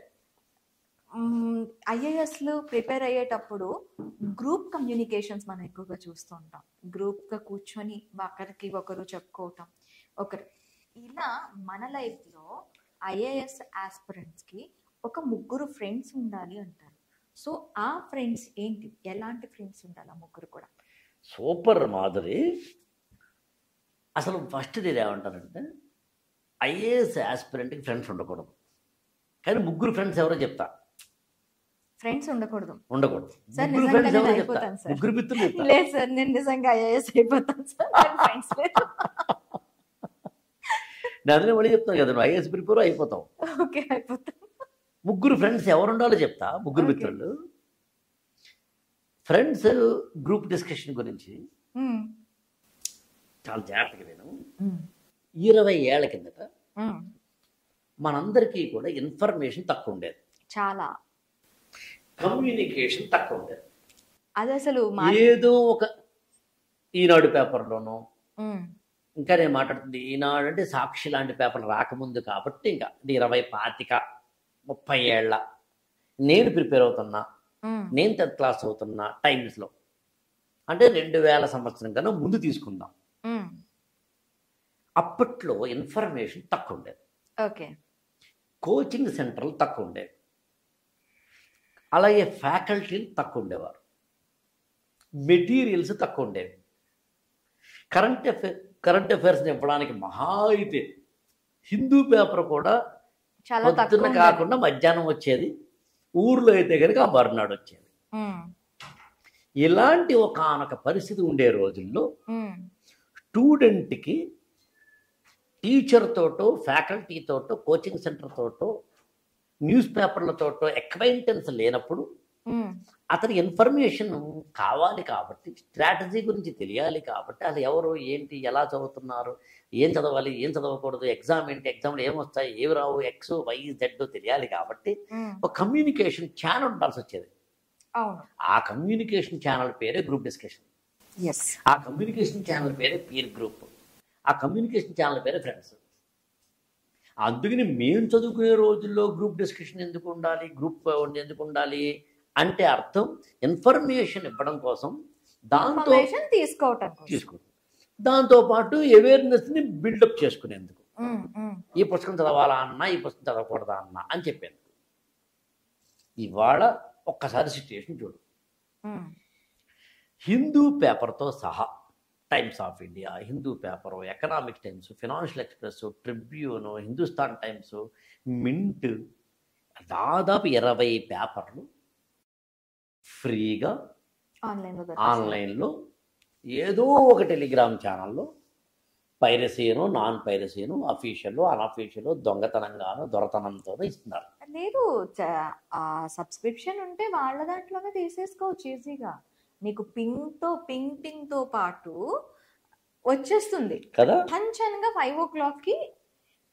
ఐఏఎస్లు ప్రిపేర్ అయ్యేటప్పుడు గ్రూప్ కమ్యూనికేషన్స్ మనం ఎక్కువగా చూస్తూ ఉంటాం. గ్రూప్గా కూర్చొని ఒకరికి ఒకరు చెప్పుకోవటం, ఒకరు ఇలా మన లైఫ్లో ఐఏఎస్ ఆస్పిరెంట్స్కి ఒక 3 ఫ్రెండ్స్ ఉండాలి అంటారు. సో ఆ ఫ్రెండ్స్ ఏంటి, ఎలాంటి ఫ్రెండ్స్ ఉండాలి ఆ 3 కూడా? సూపర్ మాధురి. అసలు ఫస్ట్ నేను ఏమంటానంటే ఐఏఎస్ ఆస్పిరెంట్కి ఫ్రెండ్స్ ఉండకూడదు, కానీ 3 ఫ్రెండ్స్ ఎవరో చెప్తా. ఫ్రెండ్స్ ఉండకూడదు. సార్ నిజంగా అయిపోతాను సార్. 3 మిత్రులు లేదు సార్, నేను నిజంగా ఐఏఎస్ అయిపోతాను సార్. నేను మళ్ళీ చెప్తాను కదా, నువ్వు ఐఏఎస్ ప్రిపేర్ అయిపోతావు. ఓకే, అయిపోతాను. 3 ఫ్రెండ్స్ ఎవరు ఉండాలో చెప్తా. 3 మిత్రులు. ఫ్రెండ్స్ గ్రూప్ డిస్కషన్ గురించి చాలా జాగ్రత్తగా విను. 20 ఏళ్ల కిందట మనందరికీ కూడా ఇన్ఫర్మేషన్ తక్కువ ఉండేది, చాలా కమ్యూనికేషన్ తక్కువ ఉండేది. అది అసలు ఏదో ఒక ఈనాడు పేపర్లోనో, ఇంకా నేను మాట్లాడుతుంది ఈనాడు అంటే సాక్షి లాంటి పేపర్లు రాకముందు కాబట్టి, ఇంకా 20, 25, 30 ఏళ్ళ నేను ప్రిపేర్ అవుతున్నా, నేను 10th క్లాస్ అవుతున్నా టైమ్స్లో, అంటే 2000 సంవత్సరం కన్నా ముందు తీసుకుందాం. అప్పట్లో ఇన్ఫర్మేషన్ తక్కువ ఉండేది. ఓకే. కోచింగ్ సెంటర్లు తక్కువ ఉండేవి, అలాగే ఫ్యాకల్టీలు తక్కువ ఉండేవారు, మెటీరియల్స్ తక్కువ ఉండేవి. కరెంట్ అఫైర్స్ ఇవ్వడానికి మహా అయితే హిందూ పేపర్ కూడా పొద్దున్న కాకుండా మధ్యాహ్నం వచ్చేది, ఊర్లో అయితే కనుక ఆ మరునాడు వచ్చేది. ఇలాంటి ఒకానొక పరిస్థితి ఉండే రోజుల్లో స్టూడెంట్కి టీచర్తోటో ఫ్యాకల్టీతోటో కోచింగ్ సెంటర్ తోటో న్యూస్ పేపర్లతోటో అక్వైంటెన్స్ లేనప్పుడు అతని ఇన్ఫర్మేషన్ కావాలి కాబట్టి, స్ట్రాటజీ గురించి తెలియాలి కాబట్టి, అది ఎవరు ఏంటి ఎలా చదువుతున్నారు, ఏం చదవాలి ఏం చదవకూడదు, ఎగ్జామ్ ఏంటి, ఎగ్జామ్లో ఏమొస్తాయి ఏవి రావు, ఎక్స్ వై జెడ్ తెలియాలి కాబట్టి ఒక కమ్యూనికేషన్ ఛానల్ ఉండాల్సి వచ్చేది. ఆ కమ్యూనికేషన్ ఛానల్ పేరే గ్రూప్ డిస్కషన్, ఆ కమ్యూనికేషన్ ఛానల్ పేరే పీర్ గ్రూప్, ఆ కమ్యూనికేషన్ ఛానల్ పేరే ఫ్రెండ్స్. అందుకని మేము చదువుకునే రోజుల్లో గ్రూప్ డిస్కషన్ ఎందుకు ఉండాలి, గ్రూప్ ఎందుకు ఉండాలి అంటే అర్థం ఇన్ఫర్మేషన్ ఇవ్వడం కోసం, దాంతో తీసుకోవడం, దాంతోపాటు అవేర్నెస్ని బిల్డప్ చేసుకునేందుకు. ఈ పుస్తకం చదవాలా అన్నా ఈ పుస్తకం చదవకూడదా అన్నా అని చెప్పేందుకు. ఇవాళ ఒక్కసారి సిచ్యుయేషన్ చూడు, హిందూ పేపర్తో సహా times of India, Hindu paper, economic times, financial express, Tribune, Hindustan times, mint, దాదాపు 20 పేపర్లు ఫ్రీగా ఆన్లైన్లో ఏదో ఒక టెలిగ్రామ్ ఛానల్లో పైరసీను నాన్ పైరసీను అఫీషియల్ అన్అఫీషియల్ దొంగతనంగానో దొరతనంతోనో ఇస్తున్నారు. లేదు, సబ్స్క్రిప్షన్ ఉంటే వాళ్ళ దాంట్లోనే తీసేసుకోవచ్చు ఈజీగా. నీకు పింగ్ తో పాటు వచ్చేస్తుంది కదా. పంచన్గా 5 o'clock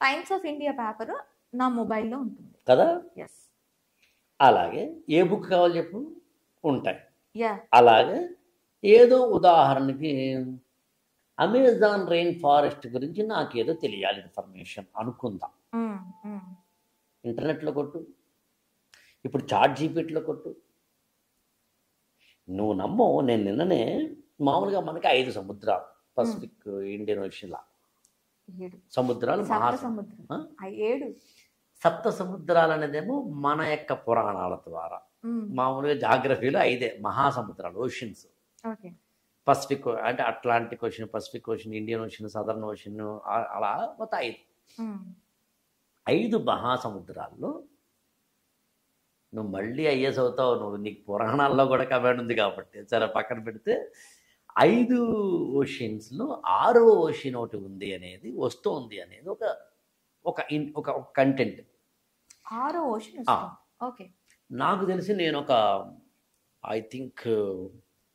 times of India paper నా మొబైల్లో ఉంటుంది కదా. ఎస్, అలాగే ఏ బుక్ కావాలి చెప్పు ఉంటాయి. అలాగే ఏదో ఉదాహరణకి అమెజాన్ రెయిన్ ఫారెస్ట్ గురించి నాకేదో తెలియాలి ఇన్ఫర్మేషన్ అనుకుందాం, ఇంటర్నెట్లో కొట్టు, ఇప్పుడు చాట్ జీపీటీలో కొట్టు. నువ్వు నమ్మో, నేను నిన్ననే మమ్మల్గా మనకి 5 సముద్రాలు, పసిఫిక్, ఇండియన్ ఓషన్, సముద్రాలు, సప్త సముద్రాలు అనేదేమో మన యొక్క పురాణాల ద్వారా, మామూలుగా జాగ్రఫీలో 5 మహాసముద్రాలు, ఓషన్స్. పసిఫిక్ అంటే Atlantic ocean, Pacific ocean, Indian ocean, southern ocean, అలా మొత్తం 5 మహాసముద్రాల్లో నువ్వు మళ్ళీ ఐఎస్ అవుతావు. నువ్వు నీకు పురాణాల్లో కూడా కమాండ్ ఉంది కాబట్టి సరే పక్కన పెడితే 5 ఓషన్స్లో 6వ ఓషన్ ఒకటి ఉంది అనేది వస్తుంది అనేది ఒక కంటెంట్. 6వ ఓషన్ ఓకే. నాకు తెలిసి నేను ఒక ఐ థింక్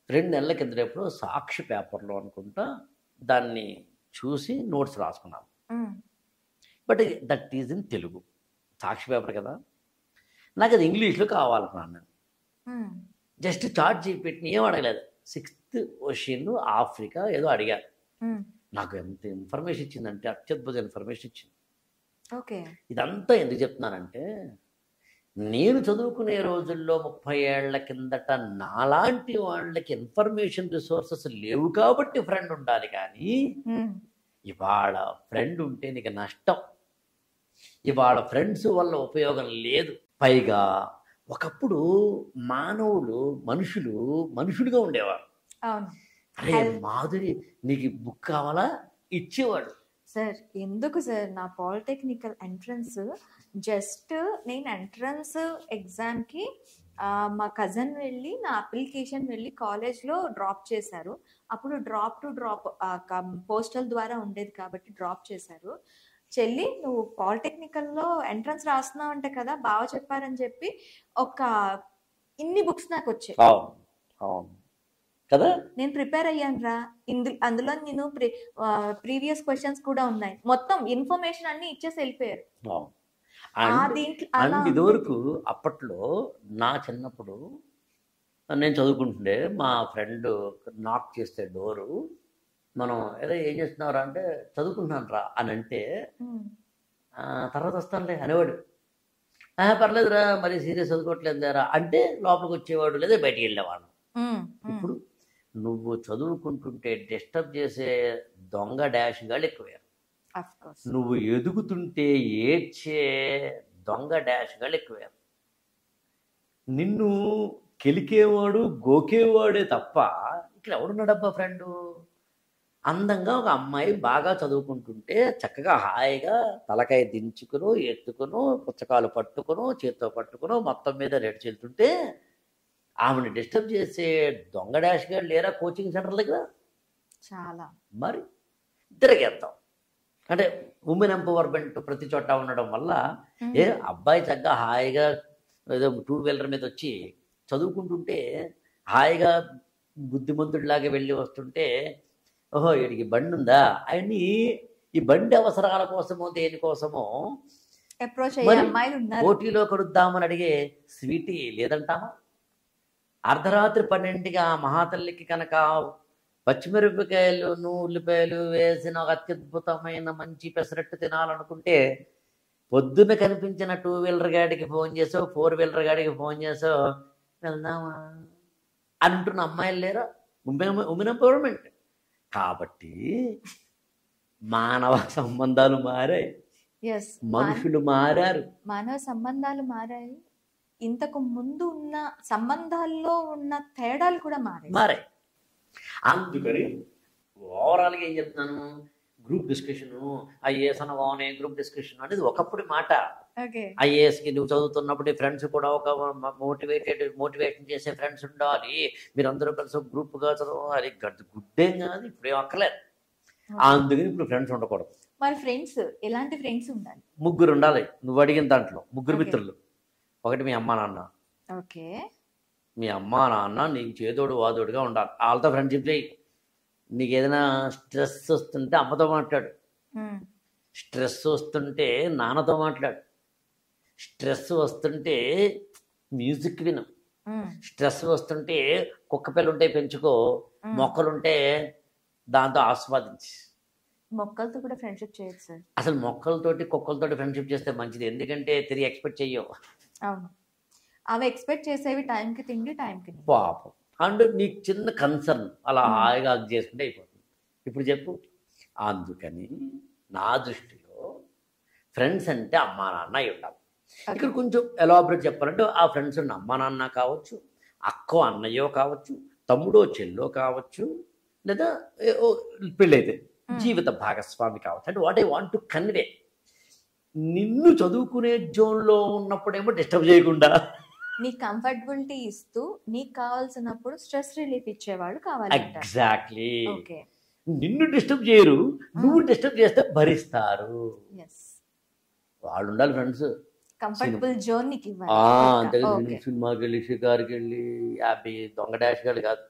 2 నెలల కింద ఎప్పుడో సాక్షి పేపర్లో అనుకుంటా దాన్ని చూసి నోట్స్ రాసుకున్నాను. But that is in Telugu, Sakshi paper కదా. నాకు అది ఇంగ్లీష్లో కావాలన్నాను నేను. జస్ట్ చాట్ జీపీటీని ఏం అడగలేదు, 6th ఓషన్ ఆఫ్రికా ఏదో అడిగాను. నాకు ఎంత ఇన్ఫర్మేషన్ ఇచ్చిందంటే అత్యద్భుత ఇన్ఫర్మేషన్ ఇచ్చింది. ఇదంతా ఎందుకు చెప్తున్నానంటే, నేను చదువుకునే రోజుల్లో 30 ఏళ్ల కిందట నాలాంటి వాళ్ళకి ఇన్ఫర్మేషన్ రిసోర్సెస్ లేవు కాబట్టి ఫ్రెండ్ ఉండాలి, కానీ ఇవాళ ఫ్రెండ్ ఉంటే నీకు నష్టం. ఇవాళ ఫ్రెండ్స్ వల్ల ఉపయోగం లేదు. పైగా ఒకప్పుడు మనుషులుగా ఉండేవారు. అరే మాధురి నీకు బుక్ కావాలా ఇచ్చేవాడు. సార్ ఎందుకు సార్, నా పాలిటెక్నికల్ ఎంట్రన్స్ జస్ట్ నేను ఎంట్రన్స్ ఎగ్జామ్కి మా కజన్ వెళ్ళి నా అప్లికేషన్ వెళ్ళి కాలేజ్లో డ్రాప్ చేశారు. అప్పుడు డ్రాప్ టు డ్రాప్ పోస్టల్ ద్వారా ఉండేది కాబట్టి డ్రాప్ చేశారు. చెల్లి నువ్వు పాలిటెక్నికల్లో ఎంట్రన్స్ రాస్తున్నావు అంటే కదా, బాగా చెప్పారని చెప్పి ఇన్ని బుక్స్ నాకు వచ్చాయి కదా. నేను ప్రిపేర్ అయ్యాను రా. అందులో నేను ప్రీవియస్ క్వశ్చన్స్ కూడా ఉన్నాయి. మొత్తం ఇన్ఫర్మేషన్ అన్ని ఇచ్చేసి వెళ్ళిపోయారు. ఇదివరకు అప్పట్లో నా చిన్నప్పుడు నేను చదువుకుంటుండే, మా ఫ్రెండ్ నాక్ చేస్తే డోరు, మనం ఏదో ఏం చేస్తున్నారా అంటే చదువుకుంటున్నాను రా అని అంటే తర్వాత వస్తానులే అనేవాడు. పర్లేదురా మరి సీరియస్ చదువుకోవట్లేదురా అంటే లోపలికి వచ్చేవాడు, లేదా బయటికి వెళ్ళేవాడు. ఇప్పుడు నువ్వు చదువుకుంటుంటే డిస్టర్బ్ చేసే దొంగ డాష్ గాళ్ళు ఎక్కువయ్యారు. నువ్వు ఎదుగుతుంటే ఏడ్చే దొంగ డాష్గాళ్ళు ఎక్కువయ్యారు. నిన్ను కెలికేవాడు గోకేవాడే తప్ప ఇక్కడ ఎవడున్నాడబ్బా ఫ్రెండు? అందంగా ఒక అమ్మాయి బాగా చదువుకుంటుంటే చక్కగా హాయిగా తలకాయ దించుకును ఎత్తుకును పుచ్చకాలు పట్టుకును చేత్తో పట్టుకును మొత్తం మీద రెడ్ చెల్తుంటే ఆమెను డిస్టర్బ్ చేసే దొంగ డాష్గా లేరా కోచింగ్ సెంటర్ దగ్గర? చాలా. మరి తిరగేద్దాం అంటే ఉమెన్ ఎంపవర్మెంట్ ప్రతి చోట ఉండడం వల్ల అబ్బాయి చక్కగా హాయిగా ఏదో 2 వీలర్ మీద వచ్చి చదువుకుంటుంటే హాయిగా బుద్ధిమంతుడిలాగా వెళ్ళి వస్తుంటే ఓహో వీడికి బండి ఉందా అని ఈ బండి అవసరాల కోసమో దేనికోసమో పోటీలో కడుద్దామని అడిగే స్వీటీ లేదంటామా? అర్ధరాత్రి 12కి ఆ మహాతల్లికి కనుక పచ్చిమిరపకాయలు ఉల్లిపాయలు వేసిన ఒక అత్యద్భుతమైన మంచి పెసరట్టు తినాలనుకుంటే పొద్దున్న కనిపించిన 2 వీలర్ గాడికి ఫోన్ చేసావు 4 వీలర్ గాడికి ఫోన్ చేసావు వెళ్దామా అంటున్న అమ్మాయిలు లేరా? Women empowerment. కాబట్టి మానవ సంబంధాలు మారాయి, మనుషులు మారారు, మానవ సంబంధాలు మారాయి. ఇంతకు ముందు ఉన్న సంబంధాల్లో ఉన్న తేడాలు కూడా మారాయి. అందుకని ఓవరాల్గా ఏం చెప్తున్నాను, గ్రూప్ డిస్కషన్ ఐఏఎస్ అనగానే గ్రూప్ డిస్కషన్ అనేది ఒకప్పుడు మాట. ఐఏఎస్కి నువ్వు చదువుతున్నప్పుడు ఫ్రెండ్స్ కూడా ఒక మోటివేషన్ చేసే ఫ్రెండ్స్ ఉండాలి, మీరందరూ కలిసి గ్రూప్గా చదవాలి. గుడ్డేం కాదు, ఇప్పుడేం అక్కర్లేదు. అందుకని ఇప్పుడు ఫ్రెండ్స్ ఉండకూడదు. మరి ఫ్రెండ్స్ ఎలాంటి ఫ్రెండ్స్ ఉండాలి? 3 ఉండాలి. నువ్వు అడిగిన దాంట్లో 3 మిత్రులు. ఒకటి మీ అమ్మా నాన్న. మీ అమ్మా నాన్న నీకు చేదోడు వాదోడుగా ఉండాలి, వాళ్ళతో ఫ్రెండ్షిప్ చేయి. నీకు ఏదైనా స్ట్రెస్ వస్తుంటే అమ్మతో మాట్లాడు, స్ట్రెస్ వస్తుంటే నాన్నతో మాట్లాడు, స్ట్రెస్ వస్తుంటే మ్యూజిక్ విను, స్ట్రెస్ వస్తుంటే కుక్క పిల్లుంటే పెంచుకో, మొక్కలుంటే దాంతో ఆస్వాదించి. మొక్కలతో కూడా ఫ్రెండ్షిప్ చేయొచ్చు సార్. అసలు మొక్కలతోటి కుక్కలతోటి ఫ్రెండ్షిప్ చేస్తే మంచిది, ఎందుకంటే తిరిగి ఎక్స్పెక్ట్ చెయ్యవు. అవును, అవి ఎక్స్పెక్ట్ చేసేవి టైంకి తిండి టైంకి పాపం. అండ్ నీకు చిన్న కన్సర్న్ అలా హాయిగా అది చేసుకుంటే అయిపోతుంది. ఇప్పుడు చెప్పు. అందుకని నా దృష్టిలో ఫ్రెండ్స్ అంటే అమ్మా నాన్న అయి ఉండాలి. ఇక్కడ కొంచెం ఎలాబరేట్ చెప్పాలంటే ఆ ఫ్రెండ్స్ ఉన్న అమ్మా నాన్న కావచ్చు, అక్కో అన్నయ్యో కావచ్చు, తమ్ముడో చెల్లో కావచ్చు, లేదా పెళ్ళైతే జీవిత భాగస్వామి కావచ్చు. అంటే what I want to convey, నిన్ను చదువుకునే జోన్లో ఉన్నప్పుడేమో డిస్టర్బ్ చేయకుండా నీ కంఫర్టబిలిటీ ఇస్తూ నీకు కావాల్సినప్పుడు స్ట్రెస్ రిలీఫ్ ఇచ్చేవాడు కావాలి. ఎగ్జాక్ట్లీ. నిన్ను డిస్టర్బ్ చేయరు, నువ్వు డిస్టర్బ్ చేస్తే భరిస్తారు. వాళ్ళు ఉండాలి ఫ్రెండ్స్. కంఫర్టబుల్ జోన్ నీకు ఇవ్వాలి. సినిమాకి వెళ్ళి షికార్కి వెళ్ళి హ్యాపీ దొంగ డాష్ గారు కాదు.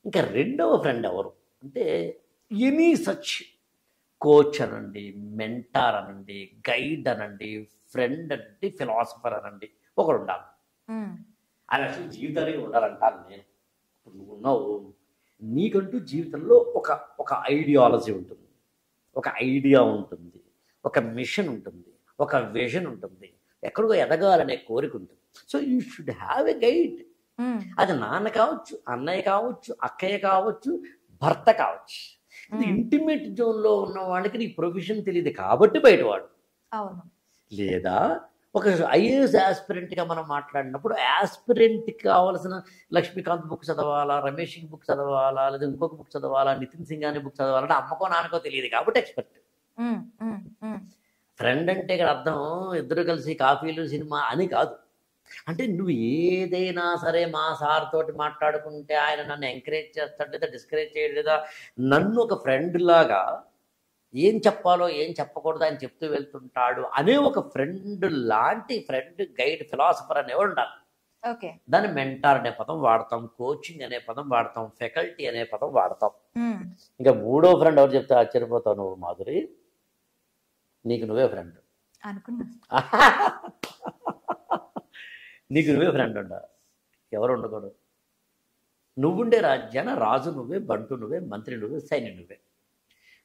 ఇంకా రెండవ ఫ్రెండ్ ఎవరు అంటే ఎనీ సచ్ కోచ్ అనండి, మెంటార్ అనండి, గైడ్ అనండి, ఫ్రెండ్ అనండి, ఫిలాసఫర్ అనండి, ఒకడు ఉండాలి. అది అసలు జీవితానికి ఉండాలంటాను నేను. ఇప్పుడు నువ్వు ఉన్నావు, నీకంటూ జీవితంలో ఒక ఐడియాలజీ ఉంటుంది, ఒక ఐడియా ఉంటుంది, ఒక మిషన్ ఉంటుంది, ఒక విజన్ ఉంటుంది, ఎక్కడికో ఎదగాలనే కోరిక ఉంటుంది. So you should have a guide. అది నాన్న కావచ్చు, అన్నయ్య కావచ్చు, అక్కయ్య కావచ్చు, భర్త కావచ్చు. ఇంటిమేట్ జోన్లో ఉన్న వాళ్ళకి నీ ప్రొఫెషన్ తెలియదు కాబట్టి బయటవాడు. లేదా ఒక ఐఏఎస్ ఆస్పిరెంట్గా మనం మాట్లాడినప్పుడు ఆస్పిరెంట్కి కావాల్సిన లక్ష్మీకాంత్ బుక్ చదవాలా, రమేష్ బుక్ చదవాలా, లేదా ఇంకొక బుక్ చదవాలా, నితిన్ సింగాని బుక్ చదవాలంటే అమ్మకో నాన్నకో తెలియదు కాబట్టి ఎక్స్పర్ట్. ఫ్రెండ్ అంటే ఇక్కడ అర్థం ఇద్దరు కలిసి కాఫీలు సినిమా అని కాదు. అంటే నువ్వు ఏదైనా సరే మా సార్ తోటి మాట్లాడుకుంటే ఆయన నన్ను ఎంకరేజ్ చేస్తాడు, లేదా డిస్కరేజ్ చేయడు, లేదా నన్ను ఒక ఫ్రెండ్ లాగా ఏం చెప్పాలో ఏం చెప్పకూడదు ఆయన చెప్తూ వెళ్తుంటాడు అనే ఒక ఫ్రెండ్ లాంటి ఫ్రెండ్, గైడ్, ఫిలాసఫర్ అనేవాడు ఉండాలి. దాన్ని మెంటార్ అనే పదం వాడతాం, కోచింగ్ అనే పదం వాడతాం, ఫ్యాకల్టీ అనే పదం వాడతాం. ఇంకా మూడో ఫ్రెండ్ ఎవరు చెప్తే ఆశ్చర్యపోతావు నువ్వు మాధురి, నీకు నువ్వే ఫ్రెండ్. నీకు నువ్వే ఫ్రెండ్ ఉండాలి, ఎవరు ఉండకూడదు. నువ్వుండే రాజ్యాన రాజు నువ్వే, బంటు నువ్వే, మంత్రి నువ్వే, సైన్యం నువ్వే.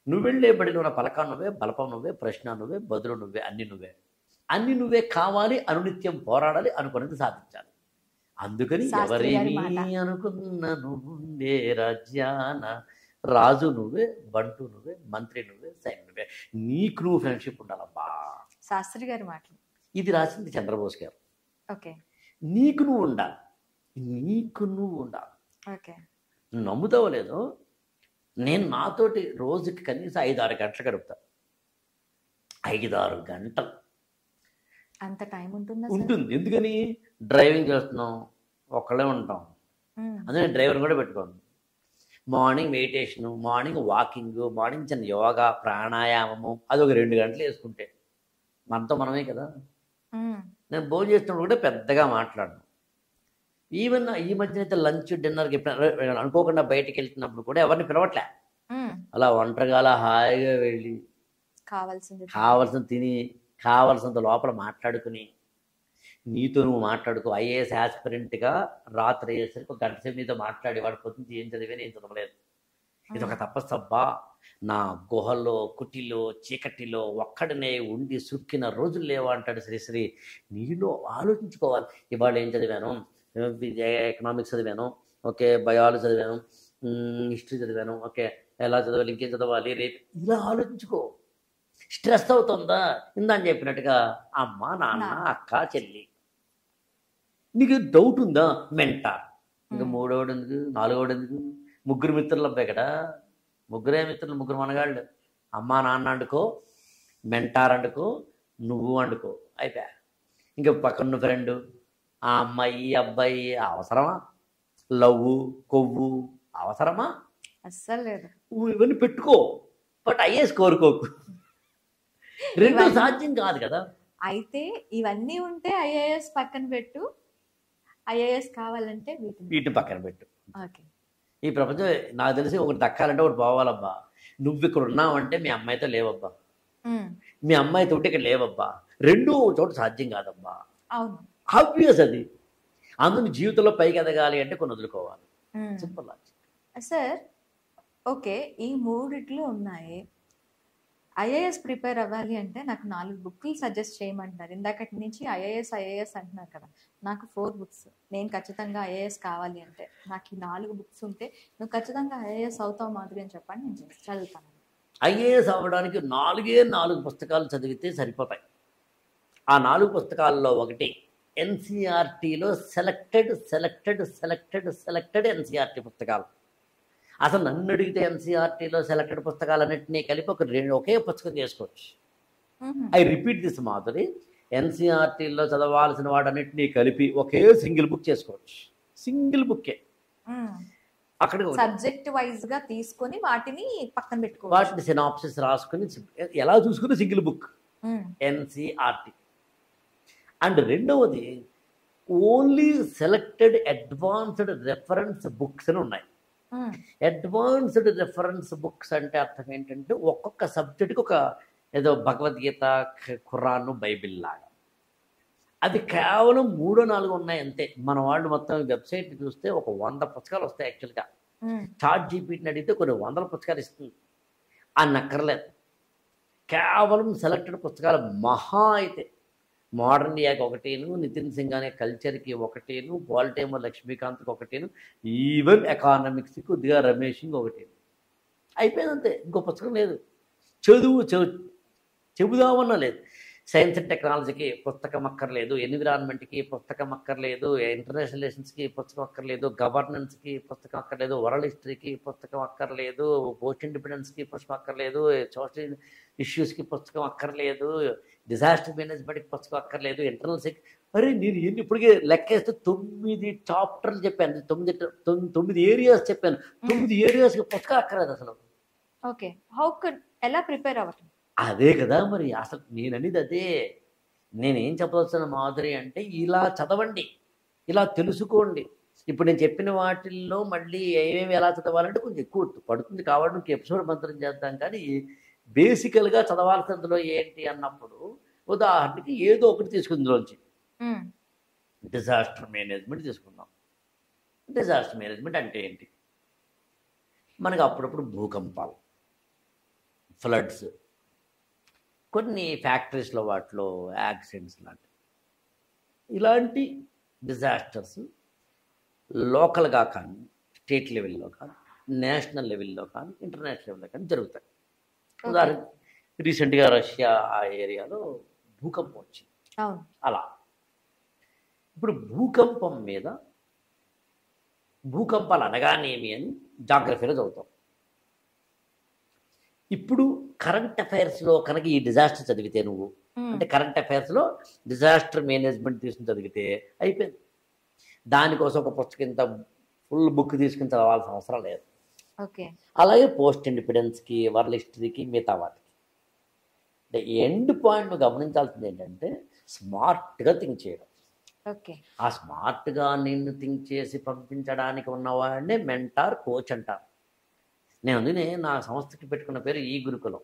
నువ్వు వెళ్ళే బడిలో ఉన్న పలక నువ్వే, బలపం నువ్వే, ప్రశ్న నువ్వే, బదులు నువ్వే, అన్ని నువ్వే. అన్ని నువ్వే కావాలి, అనునిత్యం పోరాడాలి, అనుకున్నది సాధించాలి. అందుకని ఎవరేమీ అనుకున్న నువ్వుండే రాజ్యాన రాజు నువ్వే, బంటు నువ్వే, మంత్రి నువ్వే, సైన్యం నువ్వే. నీకు నువ్వు ఫ్రెండ్షిప్ ఉండాలబ్బా. శాస్త్రి గారి మాటలు ఇది రాసింది చంద్రబోస్ గారు. ఓకే. నీకు నువ్వు ఉండాలి, నీకు నువ్వు ఉండాలి. ఓకే. నువ్వు నమ్ముతావో లేదో, నేను నాతోటి రోజుకి కనీసం 5-6 గంటలు గడుపుతా. 5-6 గంటలు అంత టైం ఉంటుందా? ఉంటుంది. ఎందుకని? డ్రైవింగ్ చేస్తున్నాం, ఒక్కళ్ళే ఉంటాం, అందుకే డ్రైవర్ కూడా పెట్టుకోండి. Morning meditation, morning walking, morning చిన్న యోగా ప్రాణాయామము, అది ఒక 2 గంటలు వేసుకుంటే మనతో మనమే కదా. నేను భోజనం చేస్తున్నప్పుడు కూడా పెద్దగా మాట్లాడను. ఈవెన్ ఈ మధ్యన అయితే లంచ్ డిన్నర్కి ఎప్పుడైనా అనుకోకుండా బయటికి వెళ్తున్నప్పుడు కూడా ఎవరిని పిలవట్లే. అలా ఒంటరిగా అలా హాయిగా వెళ్ళి కావాల్సింది తిని కావాల్సినంత లోపల మాట్లాడుకుని నీతో నువ్వు మాట్లాడుకో. ఐఏఎస్ ఆస్పిరెంట్గా రాత్రి అయ్యేసరికి ఒక గంట సేపు నీతో మాట్లాడి వాడి పొద్దున్న ఏం చదివే నేను చదవలేదు. ఇది ఒక తపస్సబ్బా. నా గుహలో కుటిలో చీకటిలో ఒక్కడనే ఉండి సుక్కిన రోజులు లేవా అంటాడు శ్రీశ్రీ. నీలో ఆలోచించుకోవాలి. ఇవాళ ఏం చదివాను, ఎకనామిక్స్ చదివాను, ఓకే, బయాలజీ చదివాను, హిస్టరీ చదివాను, ఓకే, ఎలా చదవాలి, ఇంకేం చదవాలి రేపు, ఇలా ఆలోచించుకో. స్ట్రెస్ అవుతుందా? ఇందని చెప్పినట్టుగా అమ్మ నాన్న అక్క చెల్లి. నీకు డౌట్ ఉందా? మెంటార్. ఇంకా 3వడు ఎందుకు, 4వడు ఎందుకు? 3 మిత్రులు అబ్బాయి కదా, 3 మిత్రులు, 3 మనగాళ్ళు. అమ్మ నాన్న అండుకో, మెంటార్ అండుకో, నువ్వు అండుకో, అయిపోయా. ఇంకా పక్కన ఫ్రెండ్, ఆ అమ్మాయి అబ్బాయి అవసరమా? లవ్వు కొవ్వు అవసరమా? అస్సలు లేదు. ఇవన్నీ పెట్టుకో, బట్ ఐఏఎస్ కోరుకోకు. 2 సాధ్యం కాదు కదా. అయితే ఇవన్నీ ఉంటే ఐఏఎస్ పక్కన పెట్టు, ఐఏఎస్ కావాలంటే వీటిని పక్కన పెట్టు. ఈ ప్రపంచం నాకు తెలిసి ఒకటి దక్కాలంటే ఒకటి పోవాలబ్బా. నువ్వు ఇక్కడ ఉన్నావంటే మీ అమ్మాయితో లేవబ్బా, మీ అమ్మాయితో ఇక్కడ లేవబ్బా. 2 చోట సాధ్యం కాదబ్బా. అవును, ఆబ్వియస్ అది. అందుకు జీవితంలో పైకి ఎదగాలి అంటే కొన్ని వదులుకోవాలి. Simple logic. సార్, ఓకే, ఈ 3 ఉన్నాయి. ఐఏఎస్ ప్రిపేర్ అవ్వాలి అంటే నాకు 4 బుక్లు సజెస్ట్ చేయమంటారు. ఇందాకటి నుంచి ఐఏఎస్ అంటున్నారు కదా. నాకు 4 బుక్స్. నేను ఖచ్చితంగా ఐఏఎస్ కావాలి అంటే నాకు ఈ 4 బుక్స్ ఉంటే నువ్వు ఖచ్చితంగా ఐఏఎస్ అవుతావు మాధురి అని చెప్పండి, నేను చదువుతాను. ఐఏఎస్ అవ్వడానికి 4 పుస్తకాలు చదివితే సరిపోతాయి. ఆ 4 పుస్తకాల్లో ఒకటి ఎన్సీఆర్టీలో సెలెక్టెడ్ ఎన్సీఆర్టీ పుస్తకాలు. అసలు నన్ను అడిగితే ఎన్సీఆర్టీలో సెలెక్టెడ్ పుస్తకాలన్నింటినీ కలిపి ఒకే పుస్తకం చేసుకోవచ్చు. ఐ రిపీట్ దిస్ మాధురి, ఎన్సీఆర్టీలో చదవాల్సిన వాటన్నిటినీ కలిపి ఒకే సింగిల్ బుక్ చేసుకోవచ్చు. సింగిల్ బుక్కే. అక్కడ సబ్జెక్ట్ వైజ్ గా తీసుకొని వాటిని పక్కన పెట్టుకోవచ్చు. వాటిని సినాప్సిస్ రాసుకుని ఎలా చూసుకుని సింగిల్ బుక్ ఎన్సీఆర్టీ. అండ్ రెండవది only selected advanced reference books అని ఉన్నాయి. అడ్వాన్స్డ్ రెఫరెన్స్ బుక్స్ అంటే అర్థం ఏంటంటే ఒక్కొక్క సబ్జెక్ట్కి ఒక ఏదో భగవద్గీత, ఖురాను, బైబిల్ లాగా. అది కేవలం 3-4 ఉన్నాయి అంతే. మన వాళ్ళు మొత్తం వెబ్సైట్ చూస్తే ఒక 100 పుస్తకాలు వస్తాయి. యాక్చువల్గా చాట్ జీపీటీని అడిగితే కొన్ని 100 పుస్తకాలు ఇస్తుంది. అని నక్కర్లేదు. కేవలం సెలెక్టెడ్ పుస్తకాలు మహా అయితే మోడర్న్ ఇండియాకి ఒకటేను, నితిన్ సింగ్ అనే కల్చర్కి ఒకటేను, పాలిటైమర్ లక్ష్మీకాంత్కి ఒకటేను, ఈవెన్ ఎకానమిక్స్కి కొద్దిగా రమేష్కి ఒకటేను. అయిపోయిందంతే. ఇంకో పుస్తకం లేదు. చెబుదామన్నా లేదు. సైన్స్ అండ్ టెక్నాలజీకి పుస్తకం అక్కర్లేదు, ఎన్విరాన్మెంట్కి పుస్తకం అక్కర్లేదు, ఇంటర్నేషనల్ రిలేషన్స్కి పుస్తకం అక్కర్లేదు, గవర్నెన్స్కి పుస్తకం అక్కర్లేదు, వరల్డ్ హిస్టరీకి పుస్తకం అక్కర్లేదు, పోస్ట్ ఇండిపెండెన్స్కి పుస్తకం అక్కర్లేదు, సోషల్ ఇష్యూస్కి పుస్తకం అక్కర్లేదు, డిజాస్టర్ మేనేజ్మెంట్కి పుస్తకం అక్కర్లేదు, ఇంటర్నల్ మరి నేను ఇప్పటికే లెక్కేస్తే 9 చాప్టర్లు చెప్పాను, 9 ఏరియాస్ చెప్పాను. 9 ఏరియాస్కి పుస్తకం అక్కర్లేదు అసలు. ఓకే, ఎలా ప్రిపేర్ అవ్వటం? అదే కదా మరి అసలు నేను అనేది అదే. నేనేం చెప్పవలసిన మాధురి అంటే ఇలా చదవండి, ఇలా తెలుసుకోండి. ఇప్పుడు నేను చెప్పిన వాటిల్లో మళ్ళీ ఏమేమి ఎలా చదవాలంటే కొంచెం ఎక్కువ పడుతుంది. కాబట్టి ఇంక ఎపిసోడ్ మంత్రం చేద్దాం. కానీ బేసికల్గా చదవాల్సినందులో ఏంటి అన్నప్పుడు ఉదాహరణకి ఏదో ఒకటి తీసుకుందులోంచి డిజాస్టర్ మేనేజ్మెంట్ తీసుకుందాం. డిజాస్టర్ మేనేజ్మెంట్ అంటే ఏంటి? మనకు అప్పుడప్పుడు భూకంపాలు, ఫ్లడ్స్, కొన్ని ఫ్యాక్టరీస్లో వాటిలో యాక్సిడెంట్స్ లాంటివి, ఇలాంటి డిజాస్టర్స్ లోకల్గా కానీ, స్టేట్ లెవెల్లో కానీ, నేషనల్ లెవెల్లో కానీ, ఇంటర్నేషనల్ లెవెల్లో కానీ జరుగుతాయి. ఉదాహరణ రీసెంట్గా రష్యా ఆ ఏరియాలో భూకంపం వచ్చింది. అవును. అలా. ఇప్పుడు భూకంపం మీద భూకంపాలు అనగానేమి అని జాగ్రఫీలో చదువుతాం. ఇప్పుడు కరెంట్ అఫైర్స్లో కనుక ఈ డిజాస్టర్ చదివితే నువ్వు అంటే కరెంట్ అఫైర్స్లో డిజాస్టర్ మేనేజ్మెంట్ తీసుకుని చదివితే అయిపోయింది. దానికోసం ఒక పుస్తకం ఇంత ఫుల్ బుక్ తీసుకుని చదవాల్సిన అవసరం లేదు. ఓకే. అలాగే పోస్ట్ ఇండిపెండెన్స్కి, వరల్డ్ హిస్టరీకి, మిగతా వాటికి. అంటే ఎండ్ పాయింట్ నువ్వు గమనించాల్సింది ఏంటంటే స్మార్ట్గా థింక్ చేయడం. ఓకే. ఆ స్మార్ట్గా నిన్ను థింక్ చేసి పంపించడానికి ఉన్నవాడినే మెంటార్, కోచ్ అంటారు. అందుకనే నా సంస్థకి పెట్టుకున్న పేరు ఈ గురుకులం.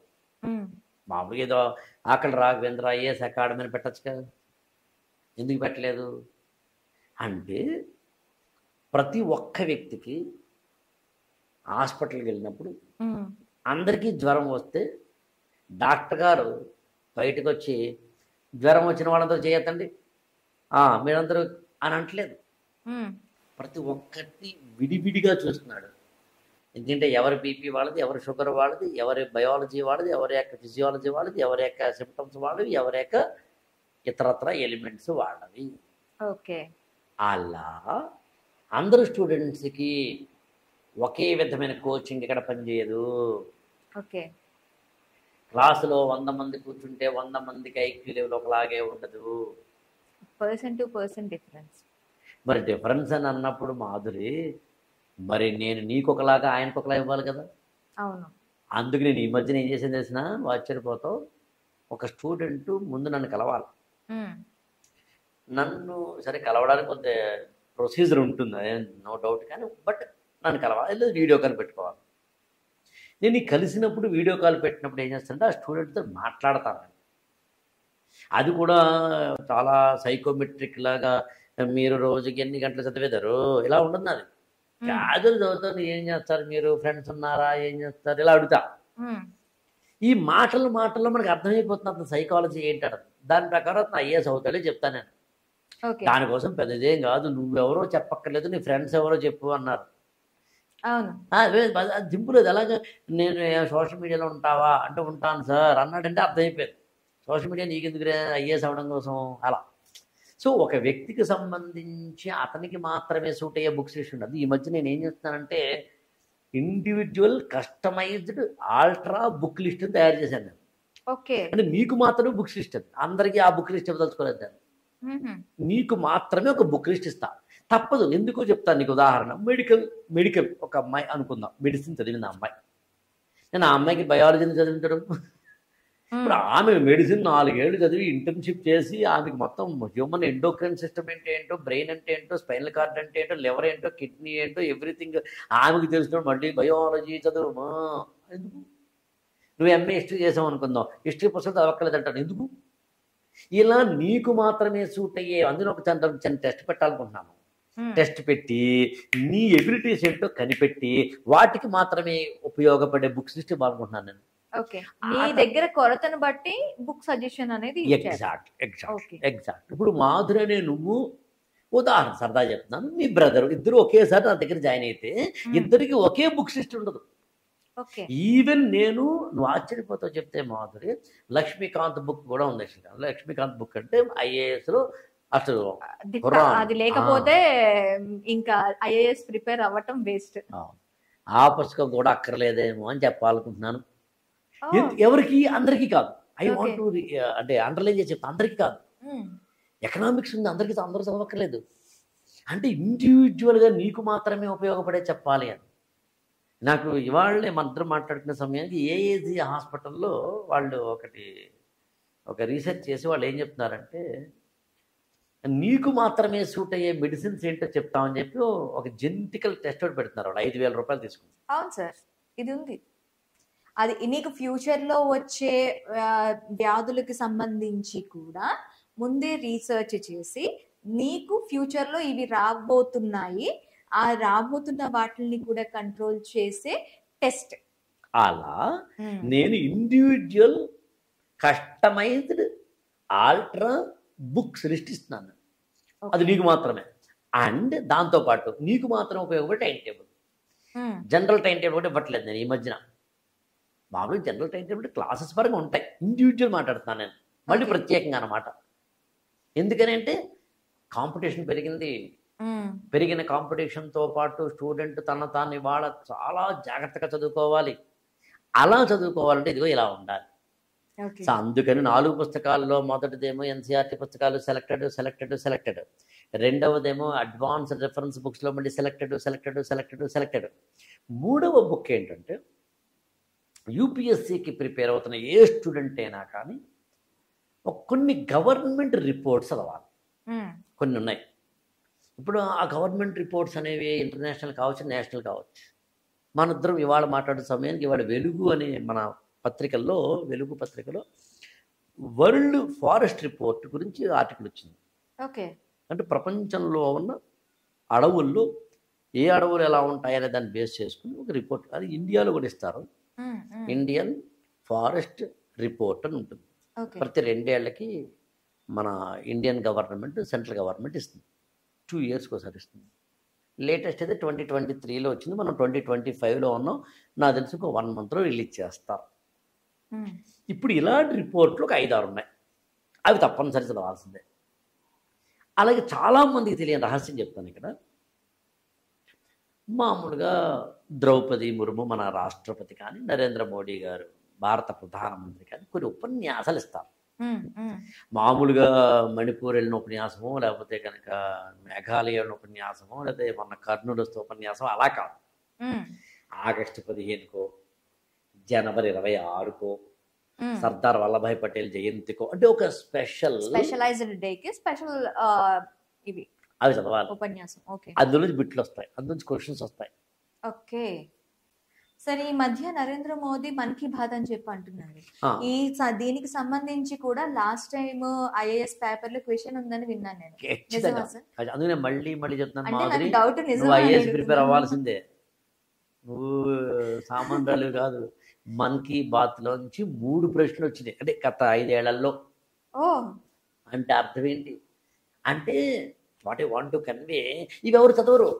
మామూలుగా ఏదో ఆకలి రాఘవేంద్ర ఐఏఎస్ అకాడమీ అని పెట్టచ్చు కదా, ఎందుకు పెట్టలేదు అంటే ప్రతి ఒక్క వ్యక్తికి హాస్పిటల్కి వెళ్ళినప్పుడు అందరికీ జ్వరం వస్తే డాక్టర్ గారు బయటకు వచ్చి జ్వరం వచ్చిన వాళ్ళందరూ చేయొద్దండి మీరందరూ అని అంటలేదు. ప్రతి ఒక్కరిని విడివిడిగా చూస్తున్నాడు. ఎందుకంటే ఎవరి బీపీ వాళ్ళది, ఎవరి షుగర్ వాళ్ళది, ఎవరి బయాలజీ వాళ్ళది, ఎవరి యొక్క ఫిజియాలజీ వాళ్ళది, ఎవరి యొక్క సిమ్టమ్స్ వాళ్ళవి, ఎవరి యొక్క ఇతరత్ర ఎలిమెంట్స్ వాళ్ళవి. ఓకే. అలా అందరు స్టూడెంట్స్కి ఒకే విధమైన కోచింగ్ ఇక్కడ పనిచేయదు. ఓకే. క్లాసులో 100 మంది కూర్చుంటే 100 మందికి ఐక్యూ లెవెల్ ఒకలాగే ఉండదు. Person to person difference. మరి డిఫరెన్స్ అని అన్నప్పుడు మాధురి, మరి నేను నీకు ఒకలాగా ఆయనకు ఒకలా ఇవ్వాలి కదా. అవును. అందుకు నేను ఈ మధ్యన ఏం చేసింది తెలిసిన, ఆశ్చర్యపోతావు, ఒక స్టూడెంట్ ముందు నన్ను కలవాలి. నన్ను సరే కలవడానికి కొంత ప్రొసీజర్ ఉంటుంది, నో డౌట్, కానీ బట్ నన్ను కలవాలి, లేదా వీడియో కాల్ పెట్టుకోవాలి. నేను ఈ కలిసినప్పుడు వీడియో కాల్ పెట్టినప్పుడు ఏం చేస్తానంటే ఆ స్టూడెంట్తో మాట్లాడతాను. అది కూడా చాలా సైకోమెట్రిక్ లాగా మీరు రోజుకి ఎన్ని గంటలు చదివేదారు ఇలా ఉండదు. నాది క్యాజువల్ చదువుతాను, ఏం చేస్తారు మీరు, ఫ్రెండ్స్ ఉన్నారా, ఏం చేస్తారు, ఇలా అడుగుతా. ఈ మాటల్లో మనకు అర్థమైపోతుంది అతను సైకాలజీ ఏంటాడు. దాని ప్రకారం అతను ఐఏఎస్ అవుతాడే చెప్తాను నేను. దానికోసం పెద్దదేం కాదు, నువ్వెవరో చెప్పక్కర్లేదు, నీ ఫ్రెండ్స్ ఎవరో చెప్పు అన్నారు. సింపుల్. అది అలాగే నేను సోషల్ మీడియాలో ఉంటావా అంటే ఉంటాను సార్ అన్నాడంటే అర్థమైపోయింది, సోషల్ మీడియా నీకెందుకు ఐఏఎస్ అవ్వడం కోసం అలా. సో ఒక వ్యక్తికి సంబంధించి అతనికి మాత్రమే సూట్ అయ్యే బుక్స్ లిస్ట్ ఉండదు. ఈ మధ్య నేను ఏం చేస్తున్నానంటే individual customized ultra book list తయారు చేశాను నేను. అంటే నీకు మాత్రమే బుక్స్ లిస్ట్, అందరికీ ఆ బుక్ లిస్ట్ ఇవ్వదలుచుకోలేదు నేను. నీకు మాత్రమే ఒక బుక్ లిస్ట్ ఇస్తా, తప్పదు. ఎందుకో చెప్తాను నీకు ఉదాహరణ. మెడికల్ ఒక అమ్మాయి అనుకుందాం, మెడిసిన్ చదివిన అమ్మాయి. నేను ఆ అమ్మాయికి బయాలజీని చదివించడం, ఇప్పుడు ఆమె మెడిసిన్ 4 ఏళ్ళు చదివి ఇంటర్న్షిప్ చేసి ఆమెకి మొత్తం హ్యూమన్ ఎండోక్రైన్ సిస్టమ్ అంటే ఏంటో, బ్రెయిన్ అంటే ఏంటో, స్పైనల్ కార్డ్ అంటే ఏంటో, లివర్ ఏంటో, కిడ్నీ ఏంటో, ఎవ్రీథింగ్ ఆమెకి తెలిసిన మళ్ళీ బయాలజీ చదువు ఎందుకు? నువ్వు ఎంఏ హిస్టరీ చేసావు అనుకుందాం, హిస్టరీ పుస్తకం చదవక్కర్లేదంటాను ఎందుకు? ఇలా నీకు మాత్రమే సూట్ అయ్యే అందులో ఒక చిన్న టెస్ట్ పెట్టాలనుకుంటున్నాను. టెస్ట్ పెట్టి నీ ఎబిలిటీస్ ఏంటో కనిపెట్టి వాటికి మాత్రమే ఉపయోగపడే బుక్స్ లిస్ట్ ఇవ్వాలనుకుంటున్నాను నేను. నీ దగ్గర కొరతను బట్టి బుక్ సజెషన్ అనేది ఎగ్జాక్ట్. ఇప్పుడు మాధురి అనే నువ్వు ఉదాహరణ సరదా చెప్తున్నాను, మీ బ్రదర్ ఇద్దరు ఒకేసారి నా దగ్గర జాయిన్ అయితే ఇద్దరికి ఒకే బుక్ లిస్ట్ ఉండదు. ఈవెన్ నువ్వు ఆశ్చర్యపోతావు చెప్తే మాధురి, లక్ష్మీకాంత్ బుక్ కూడా ఉంది. లక్ష్మీకాంత్ బుక్ అంటే ఐఏఎస్ లో అసలు అది లేకపోతే ఇంకా ఐఏఎస్ ప్రిపేర్ అవ్వటం వేస్ట్. ఆ పుస్తకం కూడా అక్కర్లేదేమో అని చెప్పాలనుకుంటున్నాను. ఎవరికి? అందరికీ కాదు. ఐ వాంట్ టు అంటే అండర్లైన్ చేసి చెప్తా, అందరికీ కాదు. ఎకనామిక్స్ ఉంది, అందరికీ అందరూ చదవక్కర్లేదు. అంటే ఇండివిజువల్గా నీకు మాత్రమే ఉపయోగపడే చెప్పాలి అని. నాకు ఇవాళనే మంత్రం మాట్లాడుకునే సమయానికి ఏఏజీ హాస్పిటల్లో వాళ్ళు ఒక రీసెర్చ్ చేసి వాళ్ళు ఏం చెప్తున్నారంటే నీకు మాత్రమే సూట్ అయ్యే మెడిసిన్స్ ఏంటో చెప్తామని చెప్పి ఒక జెనెటికల్ టెస్ట్ ఒకటి పెడుతున్నారు. వాళ్ళు 5,000 రూపాయలు తీసుకుంటారు. అవును సార్, ఇది ఉంది. అది నీకు ఫ్యూచర్లో వచ్చే వ్యాధులకు సంబంధించి కూడా ముందే రీసెర్చ్ చేసి నీకు ఫ్యూచర్లో ఇవి రాబోతున్నాయి, ఆ రాబోతున్న వాటిని కూడా కంట్రోల్ చేసే టెస్ట్. అలా నేను individual customized ultra books list ఇస్తున్నాను. అది నీకు మాత్రమే. అండ్ దాంతోపాటు నీకు మాత్రం ఉపయోగపడే time table. General time table కూడా ఇవ్వట్లేదు నేను ఈ మధ్యన. మామూలుగా జనరల్ టైం టేబుల్ క్లాసెస్ పరంగా ఉంటాయి, ఇండివిజువల్ మాట్లాడుతున్నాను నేను మళ్ళీ ప్రత్యేకంగా అన్నమాట. ఎందుకని అంటే కాంపిటీషన్ పెరిగింది. పెరిగిన కాంపిటీషన్తో పాటు స్టూడెంట్ తన తాను ఇవాళ చాలా జాగ్రత్తగా చదువుకోవాలి. అలా చదువుకోవాలంటే ఇదిగో ఇలా ఉండాలి. సో అందుకని 4 పుస్తకాల్లో మొదటిదేమో ఎన్సీఆర్టీ పుస్తకాలు సెలెక్టెడ్. రెండవదేమో అడ్వాన్స్డ్ రిఫరెన్స్ బుక్స్లో మళ్ళీ సెలెక్టెడ్. మూడవ బుక్ ఏంటంటే యూపీఎస్సీకి ప్రిపేర్ అవుతున్న ఏ స్టూడెంట్ అయినా కానీ కొన్ని గవర్నమెంట్ రిపోర్ట్స్ చదవాలి. కొన్ని ఉన్నాయి. ఇప్పుడు ఆ గవర్నమెంట్ రిపోర్ట్స్ అనేవి ఇంటర్నేషనల్ కావచ్చు, నేషనల్ కావచ్చు. మనిద్దరం ఇవాళ మాట్లాడే సమయానికి ఇవాళ వెలుగు అనే మన పత్రికల్లో, వెలుగు పత్రికలో వరల్డ్ ఫారెస్ట్ రిపోర్ట్ గురించి ఆర్టికల్ వచ్చింది. అంటే ప్రపంచంలో ఉన్న అడవుల్లో ఏ అడవులు ఎలా ఉంటాయనే దాన్ని బేస్ చేసుకుని ఒక రిపోర్ట్, అది ఇండియాలో కూడా ఇస్తారు. ఇండియన్ ఫారెస్ట్ రిపోర్ట్ అని ఉంటుంది. ప్రతి 2 ఏళ్లకి మన ఇండియన్ గవర్నమెంట్, సెంట్రల్ గవర్నమెంట్ ఇస్తుంది. 2 ఇయర్స్కి ఒకసారి ఇస్తుంది. లేటెస్ట్ అయితే 2023లో వచ్చింది. మనం 2025లో ఉన్నాం. నాకు తెలిసి ఒక 1 మంత్లో రిలీజ్ చేస్తారు. ఇప్పుడు ఇలాంటి రిపోర్ట్లు ఒక 5-6 ఉన్నాయి. అవి తప్పనిసరి చదవాల్సిందే. అలాగే చాలామందికి తెలియని రహస్యం చెప్తాను ఇక్కడ. మామూలుగా ద్రౌపది ముర్ము మన రాష్ట్రపతి కానీ, నరేంద్ర మోడీ గారు భారత ప్రధానమంత్రి కానీ కొన్ని ఉపన్యాసాలు ఇస్తారు. మామూలుగా మణిపూర్ వెళ్ళిన ఉపన్యాసమో, లేకపోతే కనుక మేఘాలయ వెళ్ళిన ఉపన్యాసమో, లేకపోతే మన కర్నూలు వస్తే ఉపన్యాసం అలా కాదు. ఆగస్టు 15కో, జనవరి 26కో, సర్దార్ వల్లభాయ్ పటేల్ జయంతికో, అంటే ఒక స్పెషలైజ్డ్ డేకి స్పెషల్ ఇవి అవి చదవాలి. ఉపన్యాసం. అందులో బిట్లు వస్తాయి, అందులో క్వశ్చన్స్ వస్తాయి. ఓకే. సరే, ఈ మధ్య నరేంద్ర మోదీ మన్ కీ బాత్ అని చెప్పి అంటున్నారు. దీనికి సంబంధించి కూడా లాస్ట్ టైం ఐఏఎస్ పేపర్ లో క్వశ్చన్ ఉందని విన్నాను నేను. అందుకనే మళ్ళీ చెప్తున్నాను, డౌట్ ఐఏఎస్ ప్రిపేర్ అవ్వాల్సిందే. నువ్వు సామాన్యులు కాదు. మన్ కీ బాత్ లోంచి 3 ప్రశ్నలు వచ్చినాయి, అంటే గత 5 ఏళ్లలో. అంటే అర్థం ఏంటి అంటే, what I want to convey, ఇవి ఎవరు చదవరు.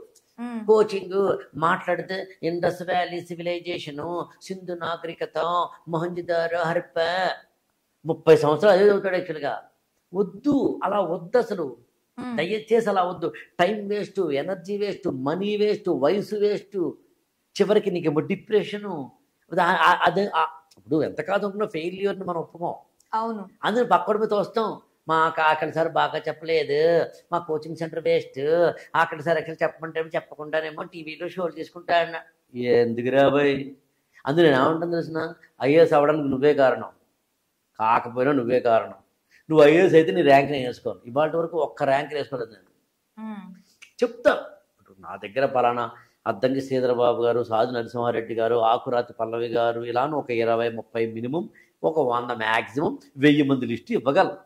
కోచింగ్ మాట్లాడితే ఇండస్ వ్యాలీ సివిలైజేషను, సింధు నాగరికత, మొహంజదారో, హరప్ప, 30 సంవత్సరాలు అదే చదువుతాడు. యాక్చువల్గా వద్దు, అలా వద్దు అసలు. దయచేసి అలా వద్దు. Time waste, energy waste, money waste, వయసు వేస్ట్. చివరికి నీకేమో డిప్రెషను. అదే ఇప్పుడు ఎంత కాదు ఫెయిల్యూర్ని మనం ఒప్పుకోం. అవును. అందులో పక్కడి మీద వస్తాం. మా ఆకలి సార్ బాగా చెప్పలేదు, మా కోచింగ్ సెంటర్ వేస్ట్, ఆకలి సార్ ఎక్కడ చెప్పమంటే చెప్పకుండానేమో టీవీలో షోలు తీసుకుంటా అన్న. ఎందుకు రాబోయ్? అందులో నేను ఏమంటాను తెలిసిన, ఐఏఎస్ అవ్వడానికి నువ్వే కారణం, కాకపోయినా నువ్వే కారణం. నువ్వు ఐఏఎస్ అయితే నీ ర్యాంక్ నేను వేసుకోను. ఇవాళ వరకు ఒక్క ర్యాంక్ వేసుకోలేదు నేను. చెప్తా, నా దగ్గర పలానా అద్దంకి శ్రీధరబాబు గారు, సాధు నరసింహారెడ్డి గారు, ఆకురాతి పల్లవి గారు, ఇలాను ఒక 20-30 మినిమం, ఒక 100 మ్యాక్సిమం, 1000 మంది లిస్టు ఇవ్వగలను.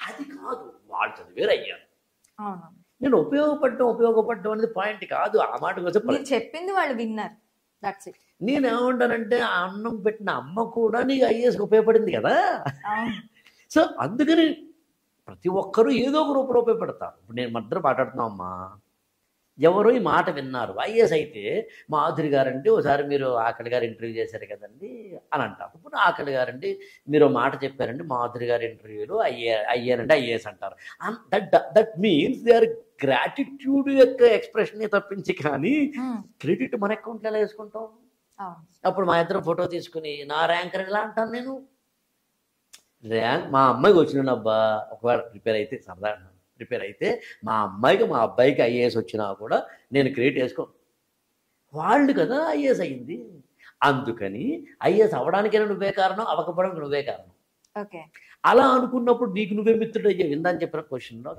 అది కాదు, వాళ్ళు చదివేరు అయ్యారు. నేను ఉపయోగపడటం అనేది పాయింట్ కాదు. ఆ మాట కోసం చెప్పింది వాళ్ళు విన్నారు. నేను ఏమంటానంటే, ఆ అన్నం పెట్టిన అమ్మ కూడా నీకు ఐఏఎస్కి ఉపయోగపడింది కదా. సో అందుకని ప్రతి ఒక్కరూ ఏదో ఒక రూపంలో ఉపయోగపడతారు. ఇప్పుడు నేను మధ్య మాట్లాడుతున్నాం అమ్మా, ఎవరో ఈ మాట విన్నారు. ఐఏఎస్ అయితే మాధురి గారండి ఒకసారి మీరు ఆకలి గారు ఇంటర్వ్యూ చేశారు కదండి అని అంటారు. ఇప్పుడు ఆకలి గారండి మీరు మాట చెప్పారండి మాధురి గారి ఇంటర్వ్యూలో అయ్యారంటే ఐఏఎస్ అంటారు. That means they are gratitude యొక్క ఎక్స్ప్రెషన్ తప్పించి కానీ క్రెడిట్ మన అకౌంట్లో ఎలా వేసుకుంటాం? అప్పుడు మా ఇద్దరు ఫోటో తీసుకుని నా ర్యాంక్ ఎలా అంటాను నేను? ర్యాంక్ మా అమ్మాయికి వచ్చిన అబ్బా, ఒకవేళ ప్రిపేర్ అయితే మా అమ్మాయికి మా అబ్బాయికి ఐఏఎస్ వచ్చినా కూడా నేను క్రియేట్ చేసుకోను. వాళ్ళు కదా ఐఏఎస్ అయ్యింది. అందుకని ఐఏఎస్ అవ్వడానికైనా నువ్వే కారణం, అవ్వకపోవడానికి నువ్వే కారణం. అలా అనుకున్నప్పుడు నీకు నువ్వే మిత్రుడు అయ్యే విందని చెప్పిన క్వశ్చన్లో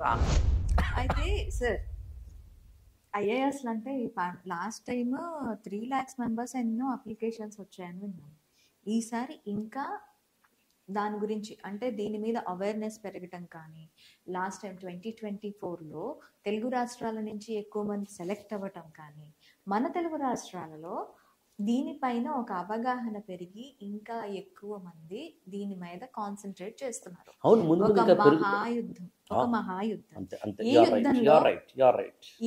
అయితే సార్, ఐఏఎస్ అంటే లాస్ట్ టైం 3 lakhs మెంబర్స్ ఎన్నో అప్లికేషన్స్ వచ్చాయని విన్నాను. ఈసారి ఇంకా దాని గురించి అంటే దీని మీద అవేర్నెస్ పెరగటం కానీ, లాస్ట్ టైం 2024లో తెలుగు రాష్ట్రాల నుంచి ఎక్కువ మంది సెలెక్ట్ అవ్వటం కానీ, మన తెలుగు రాష్ట్రాలలో దీనిపైన ఒక అవగాహన పెరిగి ఇంకా ఎక్కువ మంది దీని మీద కాన్సన్ట్రేట్ చేస్తున్నారు. ఒక మహాయుద్ధం.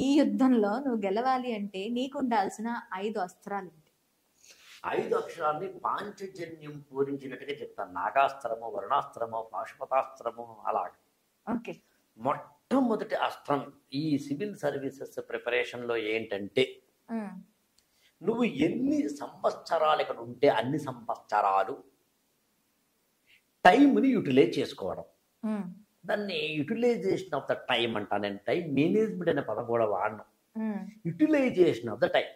ఈ యుద్ధంలో నువ్వు గెలవాలి అంటే నీకు ఉండాల్సిన 5 అస్త్రాలు. 5 అక్షరాన్ని పాంచజన్యం పూరించినట్టుగా చెప్తాను. నాగాస్త్రము, వరుణాస్త్రము, పాశుపతాస్త్రము, అలాగే ఓకే. మొట్టమొదటి అస్త్రం ఈ సివిల్ సర్వీసెస్ ప్రిపరేషన్లో ఏంటంటే, నువ్వు ఎన్ని సంవత్సరాలు ఇక్కడ ఉంటే అన్ని సంవత్సరాలు టైంని యూటిలైజ్ చేసుకోవడం. దాన్ని యూటిలైజేషన్ ఆఫ్ ద టైం అంటా. నేను టైం మేనేజ్మెంట్ అనే పదం కూడా వాడను. Utilization of the time.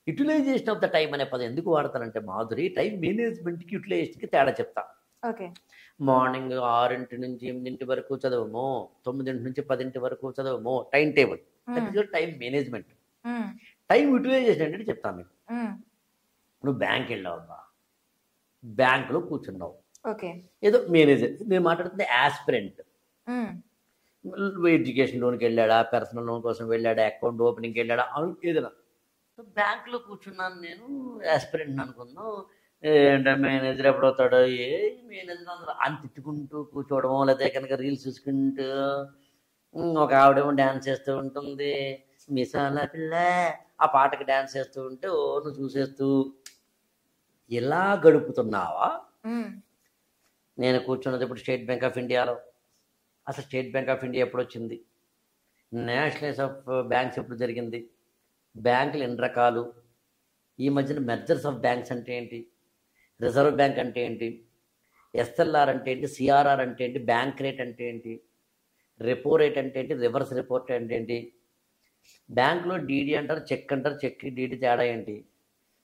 Utilization of the time అనే పదం ఎందుకు వాడతానంటే మాధురి, టైం మేనేజ్మెంట్కి యూటిలైజేషన్కి తేడా చెప్తా. ఓకే. మార్నింగ్ 6 నుంచి 8 వరకు చదవము, 9 నుంచి 10 వరకు చదవము, time table, time management. Time utilization అంటే చెప్తాను మీకు. నువ్వు బ్యాంక్ వెళ్ళావబ్బా, బ్యాంకులో కూర్చున్నావు, ఏదో మేనేజర్. నేను మాట్లాడుతుంది యాస్పిరెంట్. ఎడ్యుకేషన్ లోన్కి వెళ్ళాడా, పర్సనల్ లోన్ కోసం వెళ్ళాడా, అకౌంట్ ఓపెనింగ్కి వెళ్ళాడా, ఏదైనా. సో బ్యాంకులో కూర్చున్నాను నేను, యాస్పిరెంట్ అనుకుందాం. ఏంటంటే మేనేజర్ ఎప్పుడవుతాడో, ఏ మేనేజర్ అందరూ అని తిట్టుకుంటూ కూర్చోవడమో, లేకపోతే కనుక రీల్స్ చూసుకుంటూ, ఒక ఆవిడేమో డ్యాన్స్ చేస్తూ ఉంటుంది, మిసాల పిల్ల ఆ పాటకి డ్యాన్స్ చేస్తూ ఉంటే ఓ నువ్వు చూసేస్తూ ఇలా గడుపుతున్నావా? నేను కూర్చున్నది ఇప్పుడు స్టేట్ బ్యాంక్ ఆఫ్ ఇండియాలో. అసలు స్టేట్ బ్యాంక్ ఆఫ్ ఇండియా ఎప్పుడు వచ్చింది? నేషనలైజ్ ఆఫ్ బ్యాంక్స్ ఎప్పుడు జరిగింది? బ్యాంకులు ఎన్ని రకాలు? ఈ మధ్యన మెర్జర్స్ ఆఫ్ బ్యాంక్స్ అంటే ఏంటి? రిజర్వ్ బ్యాంక్ అంటే ఏంటి? ఎస్ఎల్ఆర్ అంటే ఏంటి? సిఆర్ఆర్ అంటే ఏంటి? బ్యాంక్ రేట్ అంటే ఏంటి? రెపో రేట్ అంటే ఏంటి? రివర్స్ రిపోర్ట్ అంటే ఏంటి? బ్యాంకులో డీడీ అంటారు, చెక్ అంటారు, చెక్ డీడీ తేడా ఏంటి?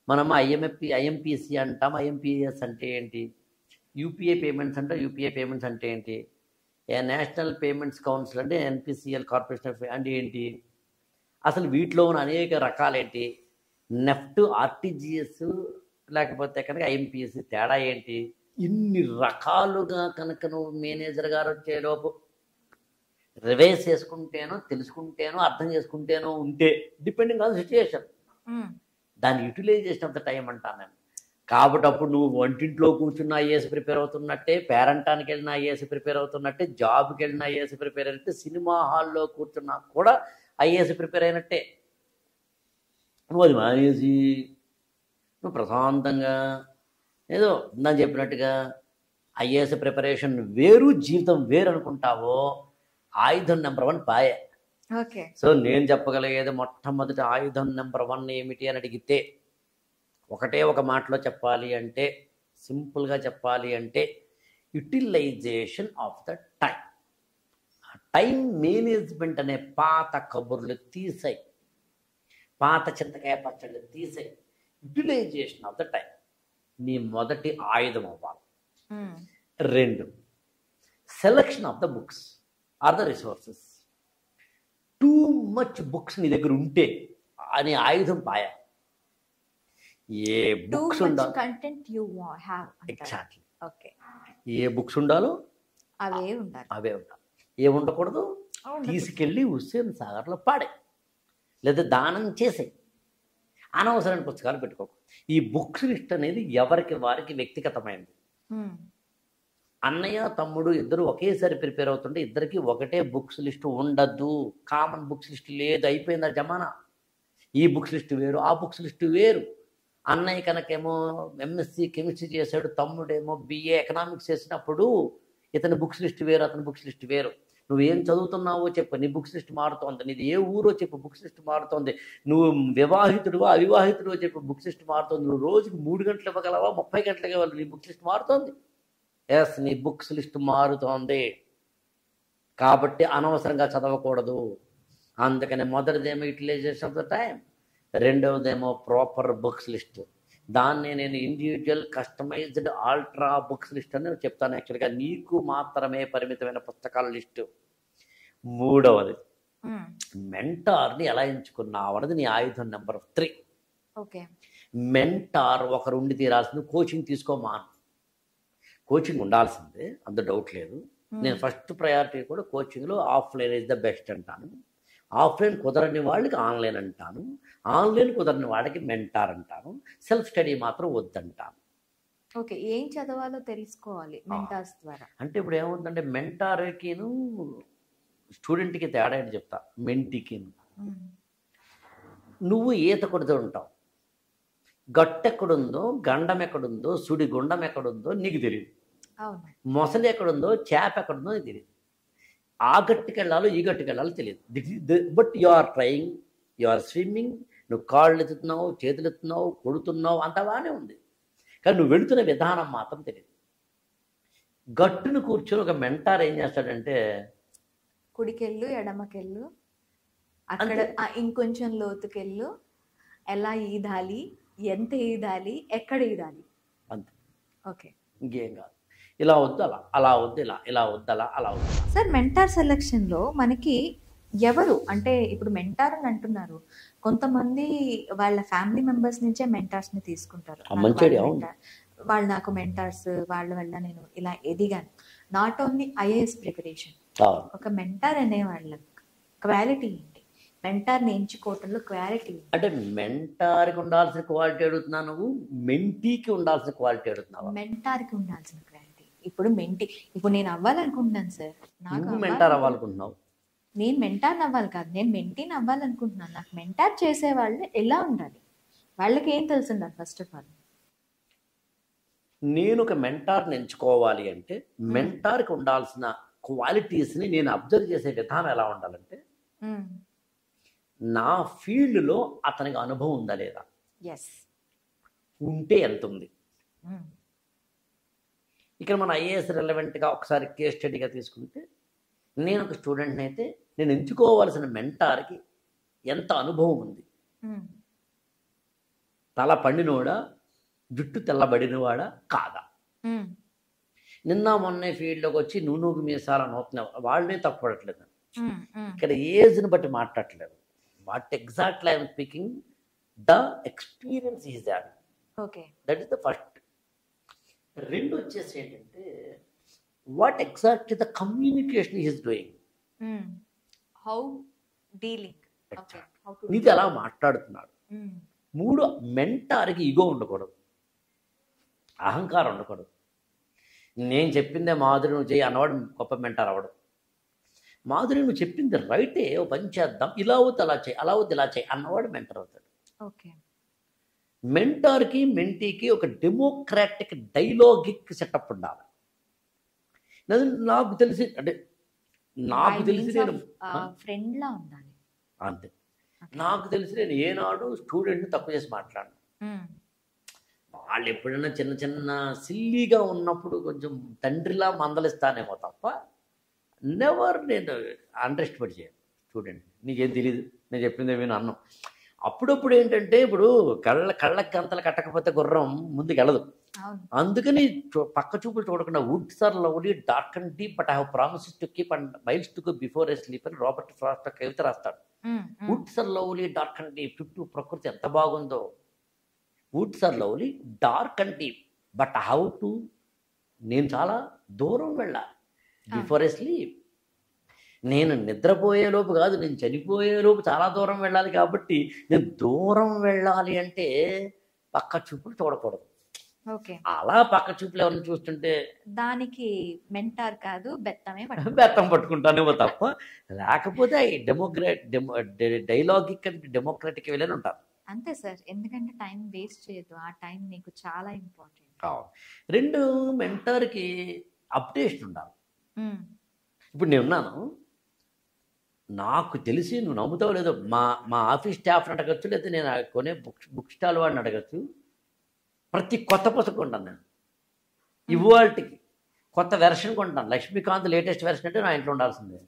మనం ఐఎంపిసి అంటాం, ఐఎంపిఎస్ అంటే ఏంటి? యూపీఐ పేమెంట్స్ అంటే యూపీఐ పేమెంట్స్ అంటే ఏంటి? నేషనల్ పేమెంట్స్ కౌన్సిల్ అంటే ఎన్పిసిఎల్ కార్పొరేషన్ ఆఫ్ అంటే ఏంటి? అసలు వీటిలో ఉన్న అనేక రకాలేంటి? నెఫ్ట్, ఆర్టీజీఎస్, లేకపోతే కనుక ఐఎంపిఎస్ తేడా ఏంటి? ఇన్ని రకాలుగా కనుక నువ్వు మేనేజర్ గారు వచ్చేలోపు రివైజ్ చేసుకుంటేనో, తెలుసుకుంటేనో, అర్థం చేసుకుంటేనో ఉంటే, డిపెండింగ్ ఆన్ సిచ్యుయేషన్, దాని యూటిలైజేషన్ ఆఫ్ ద టైం అంటాను నేను. కాబట్టి అప్పుడు నువ్వు వంటింట్లో కూర్చున్న ఐఏఎస్ ప్రిపేర్ అవుతున్నట్టే, పేరంటానికి వెళ్ళిన ఐఏఎస్ ప్రిపేర్ అవుతున్నట్టే, జాబ్కి వెళ్ళిన ఐఏఎస్ ప్రిపేర్ అయినట్టే, సినిమా హాల్లో కూర్చున్నా కూడా ఐఏఎస్ ప్రిపేర్ అయినట్టే. నువ్వు అది మానేసి నువ్వు ప్రశాంతంగా ఏదో నేను చెప్పినట్టుగా ఐఏఎస్ ప్రిపరేషన్ వేరు, జీవితం వేరు అనుకుంటావో, ఆయుధం నెంబర్ 1 పాయే. సో నేను చెప్పగలిగేది మొట్టమొదటి ఆయుధం నెంబర్ 1 ఏమిటి అని అడిగితే, ఒకటే ఒక మాటలో చెప్పాలి అంటే, సింపుల్గా చెప్పాలి అంటే, utilization of the time. Time management అనే పాత కబుర్లు తీసాయి, పాత చింతకాయ పచ్చళ్ళు తీసాయి. యూటిలైజేషన్ ఆఫ్ ద టైం నీ మొదటి ఆయుధం అవ్వాలి. 2, selection of the books or the resources. Too much books నీ దగ్గర ఉంటే అనే ఆయుధం పాయ. ఏ బుక్స్ ఉండాలి, ఎగ్జాక్ట్లీ ఏ బుక్స్ ఉండాలో అవే ఉండాలి. ఏ ఉండకూడదు, తీసుకెళ్ళి హుస్సేన్ సాగర్లో పాడే, లేదా దానం చేసే. అనవసరమైన పుస్తకాలు పెట్టుకోకు. ఈ బుక్స్ లిస్ట్ అనేది ఎవరికి వారికి వ్యక్తిగతమైనది. అన్నయ్య తమ్ముడు ఇద్దరు ఒకేసారి ప్రిపేర్ అవుతుంటే ఇద్దరికి ఒకటే బుక్స్ లిస్ట్ ఉండద్దు. కామన్ బుక్స్ లిస్ట్ లేదు, అయిపోయింది ఆ జమానా. ఈ బుక్స్ లిస్ట్ వేరు, ఆ బుక్స్ లిస్ట్ వేరు. అన్నయ్య కనుకేమో ఎంఎస్సి కెమిస్ట్రీ చేశాడు, తమ్ముడేమో బిఏ ఎకనామిక్స్ చేసినప్పుడు ఇతని బుక్స్ లిస్ట్ వేరు, అతని బుక్స్ లిస్ట్ వేరు. నువ్వేం చదువుతున్నావో చెప్పు, నీ బుక్స్ లిస్ట్ మారుతోంది. నీది ఏ ఊరో చెప్పు, బుక్స్ లిస్ట్ మారుతోంది. నువ్వు వివాహితుడువో అవివాహితుడో చెప్పు, బుక్స్ లిస్ట్ మారుతోంది. నువ్వు రోజుకి 3 గంటలు ఇవ్వగలవా, 30 గంటలు ఇవ్వాలి, నీ బుక్స్ లిస్ట్ మారుతోంది. ఎస్, నీ బుక్స్ లిస్ట్ మారుతోంది. కాబట్టి అనవసరంగా చదవకూడదు. అందుకని మొదటిదేమో యూటిలైజేషన్ ఆఫ్ ద టైం, రెండవదేమో ప్రాపర్ బుక్స్ లిస్ట్. దాన్ని నేను individual customized ultra books list అని చెప్తాను. యాక్చువల్గా నీకు మాత్రమే పరిమితమైన పుస్తకాల లిస్టు. మూడవది మెంటార్ని ఎలా ఎంచుకున్నావు అన్నది నీ ఆయుధం నెంబర్ 3. మెంటార్ ఒకరు ఉండి తీరాల్సింది. కోచింగ్ తీసుకోమాను, కోచింగ్ ఉండాల్సిందే, అంత డౌట్ లేదు. నేను ఫస్ట్ ప్రయారిటీ కూడా కోచింగ్లో ఆఫ్లైన్ ఇస్ ద బెస్ట్ అంటాను. ఆఫ్లైన్ కుదరని వాళ్ళకి ఆన్లైన్ అంటాను, ఆన్లైన్ కుదరని వాళ్ళకి మెంటార్ అంటాను. సెల్ఫ్ స్టడీ మాత్రం వద్దంటాను. ఏం చదవాలో తెలుసుకోవాలి మెంటార్స్ ద్వారా. అంటే ఇప్పుడు ఏమవుతుందంటే మెంటార్కిను స్టూడెంట్కి తేడా అని చెప్తా. మెంటీకి నువ్వు ఈత కొడుతూ ఉంటావు, గట్టు ఎక్కడుందో, గండం ఎక్కడుందో, సుడి గుండం ఎక్కడుందో నీకు తెలియదు. మొసలి ఎక్కడుందో, చేప ఎక్కడుందో నీకు తెలియదు. ఆ గట్టుకు వెళ్ళాలో ఈ గట్టుకు వెళ్ళాలో తెలియదు. But you are trying, you are swimming, నువ్వు కాళ్ళు ఎత్తుతున్నావు, చేతులు ఎత్తున్నావు, కొడుతున్నావు, అంత బాగానే ఉంది. కానీ నువ్వు వెళుతున్న విధానం మాత్రం తెలియదు. గట్టును కూర్చొని ఒక మెంటార్ ఏం చేస్తాడంటే, కుడికెళ్ళు ఎడమకెళ్ళు, అక్కడ ఇంకొంచెం లోతుకెళ్ళు, ఎలా ఈదాలి, ఎంత ఈదాలి, ఎక్కడ ఈదాలి, అంతే. ఓకే, ఇంకేం కాదు. ఇలా వద్దు అలా, అలా వద్దు ఇలా, ఇలా వద్దు అలా, అలా వద్దు. సార్ మెంటార్ సెలక్షన్లో మనకి ఎవరు అంటే ఇప్పుడు మెంటార్ అని అంటున్నారు, కొంతమంది వాళ్ళ ఫ్యామిలీ మెంబర్స్ నుంచే మెంటార్స్ని తీసుకుంటారు. వాళ్ళు నాకు మెంటార్స్, వాళ్ళ వల్ల నేను ఇలా ఎదిగాను. నాట్ ఓన్లీ ఐఏఎస్ ప్రిపరేషన్, ఒక మెంటార్ అనే వాళ్ళ క్వాలిటీ ఏంటి, మెంటార్ని ఎంచుకోవటంలో క్వాలిటీ అంటే మెంటార్కి ఉండాల్సిన క్వాలిటీ అడుగుతున్నావు నువ్వు, మెంటీకి ఉండాల్సిన క్వాలిటీ అడుగుతున్నావు? మెంటార్కి ఉండాల్సిన క్వాలిటీ. ఇప్పుడు ఇప్పుడు నేను అవ్వాలనుకుంటున్నాను సార్, నాకు మెంటార్ అవ్వాలనుకుంటున్నావు. నేను మెంటార్ అవ్వాలి కాదు, నేను మెంటీని అవ్వాలనుకుంటున్నాను. నాకు మెంటార్ చేసే వాళ్ళు ఎలా ఉండాలి, వాళ్ళకి ఏం తెలుసు ఉండాలి? ఫస్ట్ ఆఫ్ ఆల్ నేను ఒక మెంటార్ని ఎంచుకోవాలి అంటే మెంటార్కి ఉండాల్సిన క్వాలిటీస్ని నేను అబ్జర్వ్ చేసే విధానం ఎలా ఉండాలంటే, నా ఫీల్డ్లో అతనికి అనుభవం ఉందా లేదా, ఉంటే ఎంత ఉంది. ఇక్కడ మన ఐఏఎస్ రిలవెంట్గా ఒకసారి కేస్ స్టడీగా తీసుకుంటే, నేను ఒక స్టూడెంట్ని అయితే నేను ఎంచుకోవాల్సిన మెంటార్కి ఎంత అనుభవం ఉంది, తల పండినోడా, జుట్టు తెల్లబడినవాడా కాదా. నిన్న మొన్న ఫీల్డ్లోకి వచ్చి నువ్వు మీసాల నూతన వాళ్ళనే తప్పడట్లేదు. ఇక్కడ ఏజ్ని బట్టి మాట్లాడట్లేదు. What exactly I'm speaking, the experience is that. Okay, that is the first. రెండు వచ్చేసి ఏంటంటే, what exactly the communication is doing, how dealing, నీతో ఎలా మాట్లాడుతున్నాడు. మూడు, మెంటార్కి ఈగో ఉండకూడదు, అహంకారం ఉండకూడదు. నేను చెప్పిందే మాధురి నువ్వు చేయి అన్నవాడు గొప్ప మెంటార్ అవ్వడు. మాధురి నువ్వు చెప్పింది రైటే, ఓ పని చేద్దాం, ఇలా వద్దు అలా చేయి, అలా వద్దు ఇలా చేయి అన్నవాడు మెంటర్ అవుతాడు. ఓకే, మెంటార్కి మెంటీకి ఒక డెమోక్రాటిక్ డైలాగిక్ సెటప్ ఉండాలి. నాకు తెలిసి అంటే నాకు తెలిసి నేను ఫ్రెండ్ లా ఉండాలి అంతే. నాకు తెలిసి నేను ఏనాడు స్టూడెంట్ని తక్కువ చేసి మాట్లాడను. వాళ్ళు ఎప్పుడైనా చిన్న చిన్న సిల్లీగా ఉన్నప్పుడు కొంచెం తండ్రిలా మందలిస్తానేమో తప్ప, నెవర్ నేను అండర్ ఎస్టిమేట్ చేయను స్టూడెంట్. నీకేం తెలియదు, నేను చెప్పింది ఏమైనా అన్నం. అప్పుడప్పుడు ఏంటంటే, ఇప్పుడు కళ్ళకి అంతలు కట్టకపోతే గుర్రం ముందుకు వెళ్ళదు. అందుకని పక్క చూపులు చూడకుండా, woods are lovely dark and deep but I have promises to keep and miles to go before a sleep అని రాబర్ట్ ఫ్రాస్ట్ కవిత రాస్తాడు. Woods are lovely dark and deep, చుట్టూ ప్రకృతి ఎంత బాగుందో. Woods are lovely dark and deep but how to, నేను చాలా దూరం వెళ్ళాలి బిఫోర్ ఏ స్లీప్. నేను నిద్రపోయేలోపు కాదు, నేను చనిపోయేలోపు చాలా దూరం వెళ్ళాలి. కాబట్టి నేను దూరం వెళ్ళాలి అంటే పక్క చూపులు చూడకూడదు. అలా పక్క చూపులు ఎవరిని చూస్తుంటే దానికి మెంటార్ కాదు, బెత్తం పట్టుకుంటానేమో తప్ప, లేకపోతే డైలాగిక్ అండ్ డెమోక్రాటిక్ వెళ్ళని ఉంటారు. అంతే సార్, ఎందుకంటే టైం వేస్ట్ చేయదు, ఆ టైం నీకు చాలా ఇంపార్టెంట్. రెండు, మెంటార్కి అప్డేషన్ ఉండాలి. ఇప్పుడు నేను ఉన్నాను, నాకు తెలిసి నువ్వు నమ్ముతావు లేదో, మా ఆఫీస్ స్టాఫ్ని అడగచ్చు, లేదా నేను కొనే బుక్ స్టాల్ వాడిని అడగచ్చు. ప్రతి కొత్త పుస్తకం కొంటాను నేను. ఇవాళకి కొత్త వెర్షన్ కొంటాను. లక్ష్మీకాంత్ లేటెస్ట్ వెర్షన్ అంటే నా ఇంట్లో ఉండాల్సిందే.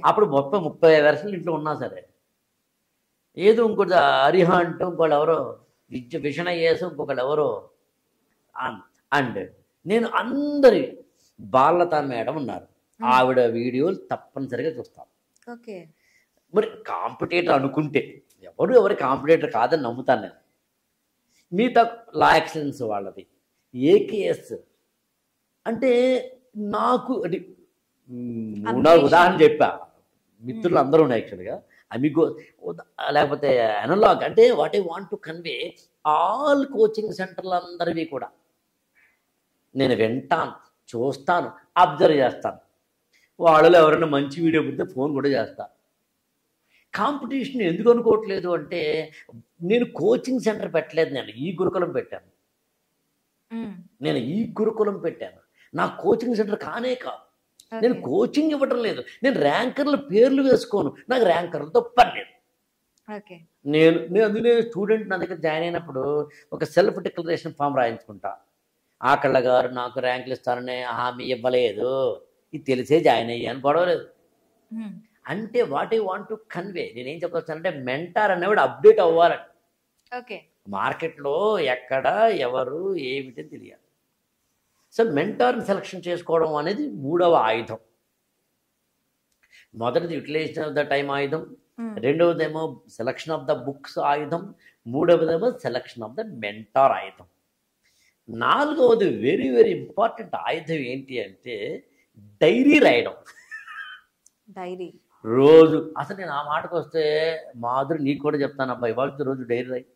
అప్పుడు 30 వెర్షన్లు ఇంట్లో ఉన్నా సరే, ఏదో ఇంకోటి హరిహ అంటూ ఇంకోళ్ళు ఎవరో విషణ చేసి ఇంకొకళ్ళు ఎవరో. అండ్ నేను అందరి బాలలత మేడం ఉన్నారు, ఆవిడ వీడియోలు తప్పనిసరిగా చూస్తాను. మరి కాంపిటేటర్ అనుకుంటే, ఎవరి కాంపిటేటర్ కాదని నమ్ముతాను నేను. మిగతా లా ఎక్సలెన్స్ వాళ్ళది, ఏకేఎస్ అంటే నాకు అది ఉదాహరణ చెప్పా. మిత్రులు అందరూ ఉన్నాయి యాక్చువల్గా, అమిగో లేకపోతే అనలాగ్ అంటే what I want to convey, all coaching సెంటర్లు అందరివి కూడా నేను వింటాను, చూస్తాను, అబ్జర్వ్ చేస్తాను. వాళ్ళలో ఎవరైనా మంచి వీడియో పెడితే ఫోన్ కూడా చేస్తాను. కాంపిటీషన్ ఎందుకు అనుకోవట్లేదు అంటే, నేను కోచింగ్ సెంటర్ పెట్టలేదు, నేను ఈ గురుకులం పెట్టాను. నా కోచింగ్ సెంటర్ కానే కాదు. నేను కోచింగ్ ఇవ్వటం లేదు, నేను ర్యాంకర్ల పేర్లు వేసుకోను, నాకు ర్యాంకర్లతో పని లేదు. నేను అందుకే స్టూడెంట్ నా దగ్గర జాయిన్ అయినప్పుడు ఒక సెల్ఫ్ డిక్లరేషన్ ఫామ్ రాయించుకుంటా. ఆకళ్ళ గారు నాకు ర్యాంకులు ఇస్తారనే హామీ ఇవ్వలేదు, ఇది తెలిసే జాయిన్ అయ్యాను, గొడవలేదు. అంటే what I want to convey, నేనేం చెప్పొచ్చానంటే మెంటార్ అనేవాడు అప్డేట్ అవ్వాలని. మార్కెట్లో ఎక్కడ ఎవరు ఏమిటి తెలియాలి. సో మెంటార్ని సెలక్షన్ చేసుకోవడం అనేది 3వ ఆయుధం. మొదటిది యూటిలైజేషన్ ఆఫ్ ద టైం ఆయుధం, రెండవదేమో సెలక్షన్ ఆఫ్ ద బుక్స్ ఆయుధం, మూడవదేమో సెలక్షన్ ఆఫ్ ద మెంటార్ ఆయుధం. 4వది వెరీ వెరీ ఇంపార్టెంట్ ఆయుధం ఏంటి అంటే డైరీ రాయడం. డైరీ రోజు అసలు నేను ఆ మాటకు వస్తే మాధురి నీకు కూడా చెప్తాను అబ్బా, ఇవాళ రోజు డైరీ రాయి.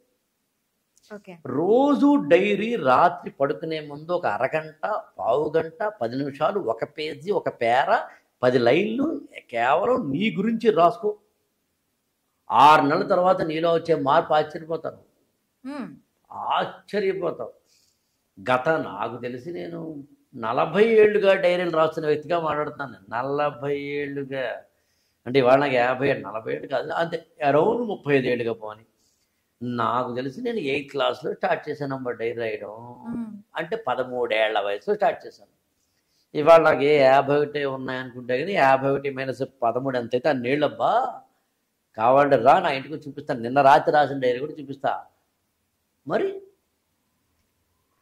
రోజు డైరీ రాత్రి పడుకునే ముందు ఒక అరగంట, పావు గంట, 10 నిమిషాలు, 1 పేజీ, 1 పేర, 10 లైన్లు కేవలం నీ గురించి రాసుకో. 6 నెలల తర్వాత నీలో వచ్చే మార్పు ఆశ్చర్యపోతాను, ఆశ్చర్యపోతావు. నాకు తెలిసి నేను 40 ఏళ్ళుగా డైరీలు రాస్తున్న వ్యక్తిగా మాట్లాడుతున్నాను. 40 ఏళ్ళుగా అంటే ఇవాళ నాకు 50 40 ఏళ్ళు కాదు, అంతే అరౌండ్ 35 ఏళ్ళుగా పోని. నాకు తెలిసి నేను 8th క్లాస్లో స్టార్ట్ చేశాను అమ్మ డైరీ రాయడం. అంటే 13 ఏళ్ల వయసులో స్టార్ట్ చేశాను. ఇవాళ నాకు 51 ఉన్నాయనుకుంటే కానీ 51 - 13 ఎంతైతే అన్నేళ్ళబ్బా. కావాలంటే రా, నా ఇంటికి చూపిస్తాను. నిన్న రాత్రి రాసిన డైరీ కూడా చూపిస్తా. మరి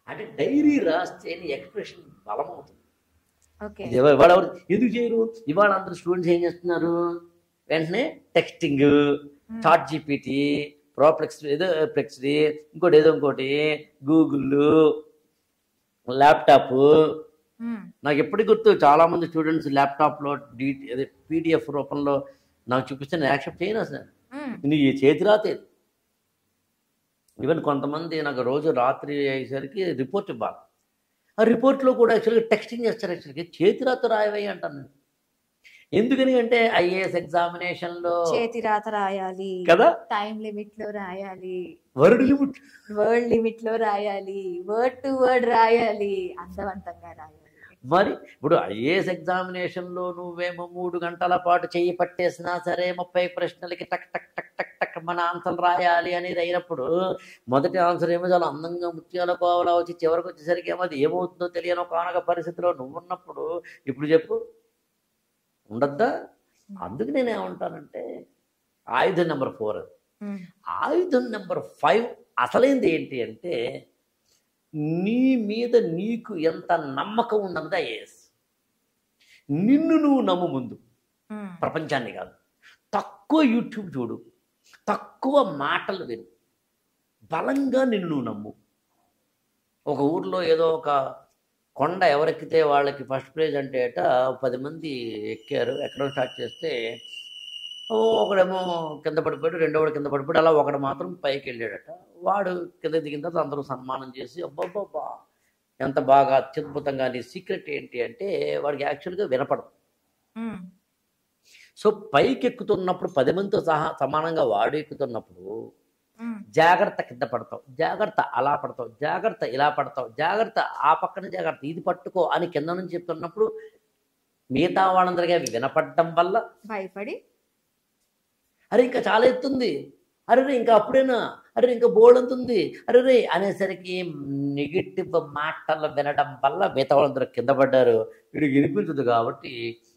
అంటే డైరీ రాస్తే ఎక్స్ప్రెషన్ బలమవుతుంది. ఇవాళ ఎందుకు చేయరు? ఇవాళ అందరూ స్టూడెంట్స్ ఏం చేస్తున్నారు, వెంటనే టెక్స్టింగ్, చాట్ జీపీటీ, ప్రోప్లెక్స్ ఏదో ప్లెక్స్ది, ఇంకోటి గూగుల్, ల్యాప్టాప్. నాకు ఎప్పటికి గుర్తు, చాలామంది స్టూడెంట్స్ ల్యాప్టాప్లో అదే పీడిఎఫ్ రూపంలో నాకు చూపిస్తే నేను యాక్సెప్ట్ చేయను. అసలు నీ చేతి రాతేది. ఈవెన్ కొంతమంది నాకు రోజు రాత్రి అయ్యేసరికి రిపోర్ట్ ఇవ్వాలి. ఆ రిపోర్ట్లో కూడా యాక్చువల్గా టెక్స్టింగ్ చేస్తారు. యాక్చువల్గా చేతి రాత రాయవయ్య అంటాను నేను. ఎందుకని అంటే ఐఏఎస్ ఎగ్జామినేషన్లో చేతి రాత రాయాలి కదా, టైం లిమిట్ లో రాయాలి, వర్డ్ లిమిట్ లో రాయాలి, వర్డ్ టు వర్డ్ రాయాలి, అర్థవంతంగా రాయాలి. మరి ఇప్పుడు ఐఏఎస్ ఎగ్జామినేషన్లో నువ్వేమో 3 గంటల పాటు చెయ్యి పట్టేసినా సరే 30 ప్రశ్నలకి టక్ టక్ టక్ టక్ టక్ మన ఆన్సర్ రాయాలి అనేది అయినప్పుడు మొదటి ఆన్సర్ ఏమో చాలా అందంగా ముత్యాల కోవలా వచ్చి చివరికి వచ్చేసరికి ఏమో అది ఏమవుతుందో తెలియని కానక పరిస్థితిలో నువ్వు ఉన్నప్పుడు ఇప్పుడు చెప్పు ఉండద్దా? అందుకు నేనేమంటానంటే ఆయుధం నెంబర్ 4. ఆయుధం నెంబర్ 5 అసలైంది ఏంటి అంటే నీ మీద నీకు ఎంత నమ్మకం ఉన్నది ఐఏఎస్. నిన్ను నువ్వు నమ్ము ముందు, ప్రపంచాన్ని కాదు. తక్కువ యూట్యూబ్ చూడు, తక్కువ మాటలు విను, బలంగా నిన్ను నువ్వు నమ్ము. ఒక ఊర్లో ఏదో ఒక కొండ ఎవరెక్కితే వాళ్ళకి ఫస్ట్ ప్రైజ్ అంటే 10 మంది ఎక్కారు. ఎక్కడో స్టార్ట్ చేస్తే ఒకడేమో కింద పడిపోయాడు, రెండోవాడు కింద పడిపోయాడు, అలా ఒకడు మాత్రం పైకి వెళ్ళాడట. వాడు కింద దిగిన తర్వాత అందరూ సన్మానం చేసి అబ్బాబ్బా ఎంత బాగా అత్యద్భుతంగా, నీ సీక్రెట్ ఏంటి అంటే వాడికి యాక్చువల్గా వినపడదు. సో పైకి ఎక్కుతున్నప్పుడు 10 మందితో సమానంగా వాడు ఎక్కుతున్నప్పుడు జాగ్రత్త కింద పడతావు, జాగ్రత్త అలా పడతావు, జాగ్రత్త ఇలా పడతావు, జాగ్రత్త ఆ పక్కన జాగ్రత్త ఇది పట్టుకో అని కింద నుంచి చెప్తున్నప్పుడు మిగతా వాళ్ళందరికీ అవి వినపడటం వల్ల భయపడి అరే ఇంకా చాలా ఎత్తుంది, అరే ఇంకా అప్పుడేనా, అరే ఇంకా బోల్డ్ అంతుంది, అరే అనేసరికి నెగిటివ్ మాటలు వినడం వల్ల మిగతా వాళ్ళందరూ కింద పడ్డారు. వీడికి వినిపించదు. కాబట్టి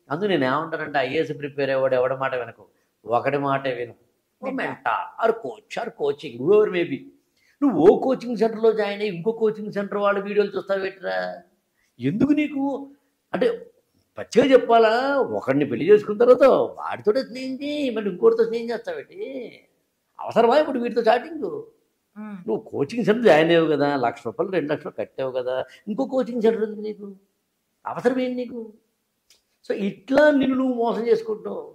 అందుకు నేను ఏమంటానంటే ఐఏఎస్ ప్రిపేర్ అయ్యేవాడు ఎవడి మాట వినకు, ఒకటి మాటే విను. Mentor or coach or coaching whoever maybe. నువ్వు ఓ కోచింగ్ సెంటర్లో జాయిన్ అయ్యి ఇంకో కోచింగ్ సెంటర్ వాళ్ళ వీడియోలు చూస్తావు పెట్టరా? ఎందుకు నీకు అంటే పచ్చిగా చెప్పాలా, ఒకరిని పెళ్లి చేసుకున్న తర్వాత వాడితో స్నేహం చేయి, మళ్ళీ ఇంకోటితో స్నేహం చేస్తావేటి? అవసరమా ఇప్పుడు వీటితో చాటింగ్? నువ్వు కోచింగ్ సెంటర్ జాయిన్ అయ్యావు కదా, ₹1,00,000 ₹2,00,000 కట్టావు కదా, ఇంకో కోచింగ్ సెంటర్ ఉంది నీకు, అవసరం ఏంటి నీకు? సో ఇట్లా నిన్ను నువ్వు మోసం చేసుకుంటావు.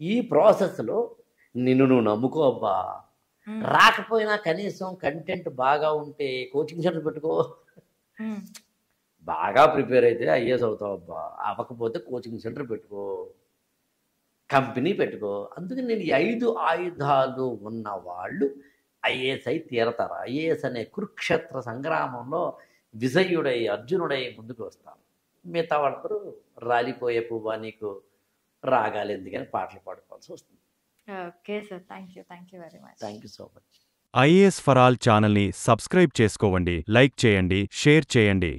ఈ ప్రాసెస్లో నిన్ను నువ్వు నమ్ముకో అబ్బా. రాకపోయినా కనీసం కంటెంట్ బాగా ఉంటే కోచింగ్ సెంటర్ పెట్టుకో. బాగా ప్రిపేర్ అయితే ఐఏఎస్ అవుతావు అబ్బా, అవ్వకపోతే కోచింగ్ సెంటర్ పెట్టుకో, కంపెనీ పెట్టుకో. అందుకని నేను 5 ఆయుధాలు ఉన్న వాళ్ళు ఐఏఎస్ అయి తీరతారు. ఐఏఎస్ అనే కురుక్షేత్ర సంగ్రామంలో విజయుడై అర్జునుడై ముందుకు వస్తారు. మిగతా వాళ్ళందరూ రాలిపోయే పువ్వా నీకు రాగాలు ఎందుకని పాటలు పాడుకోవాల్సి వస్తుంది. Okay sir, thank you very much. Thank you so much. IAS for all ఛానల్ని సబ్స్క్రైబ్ చేసుకోండి, లైక్ చేయండి, షేర్ చేయండి.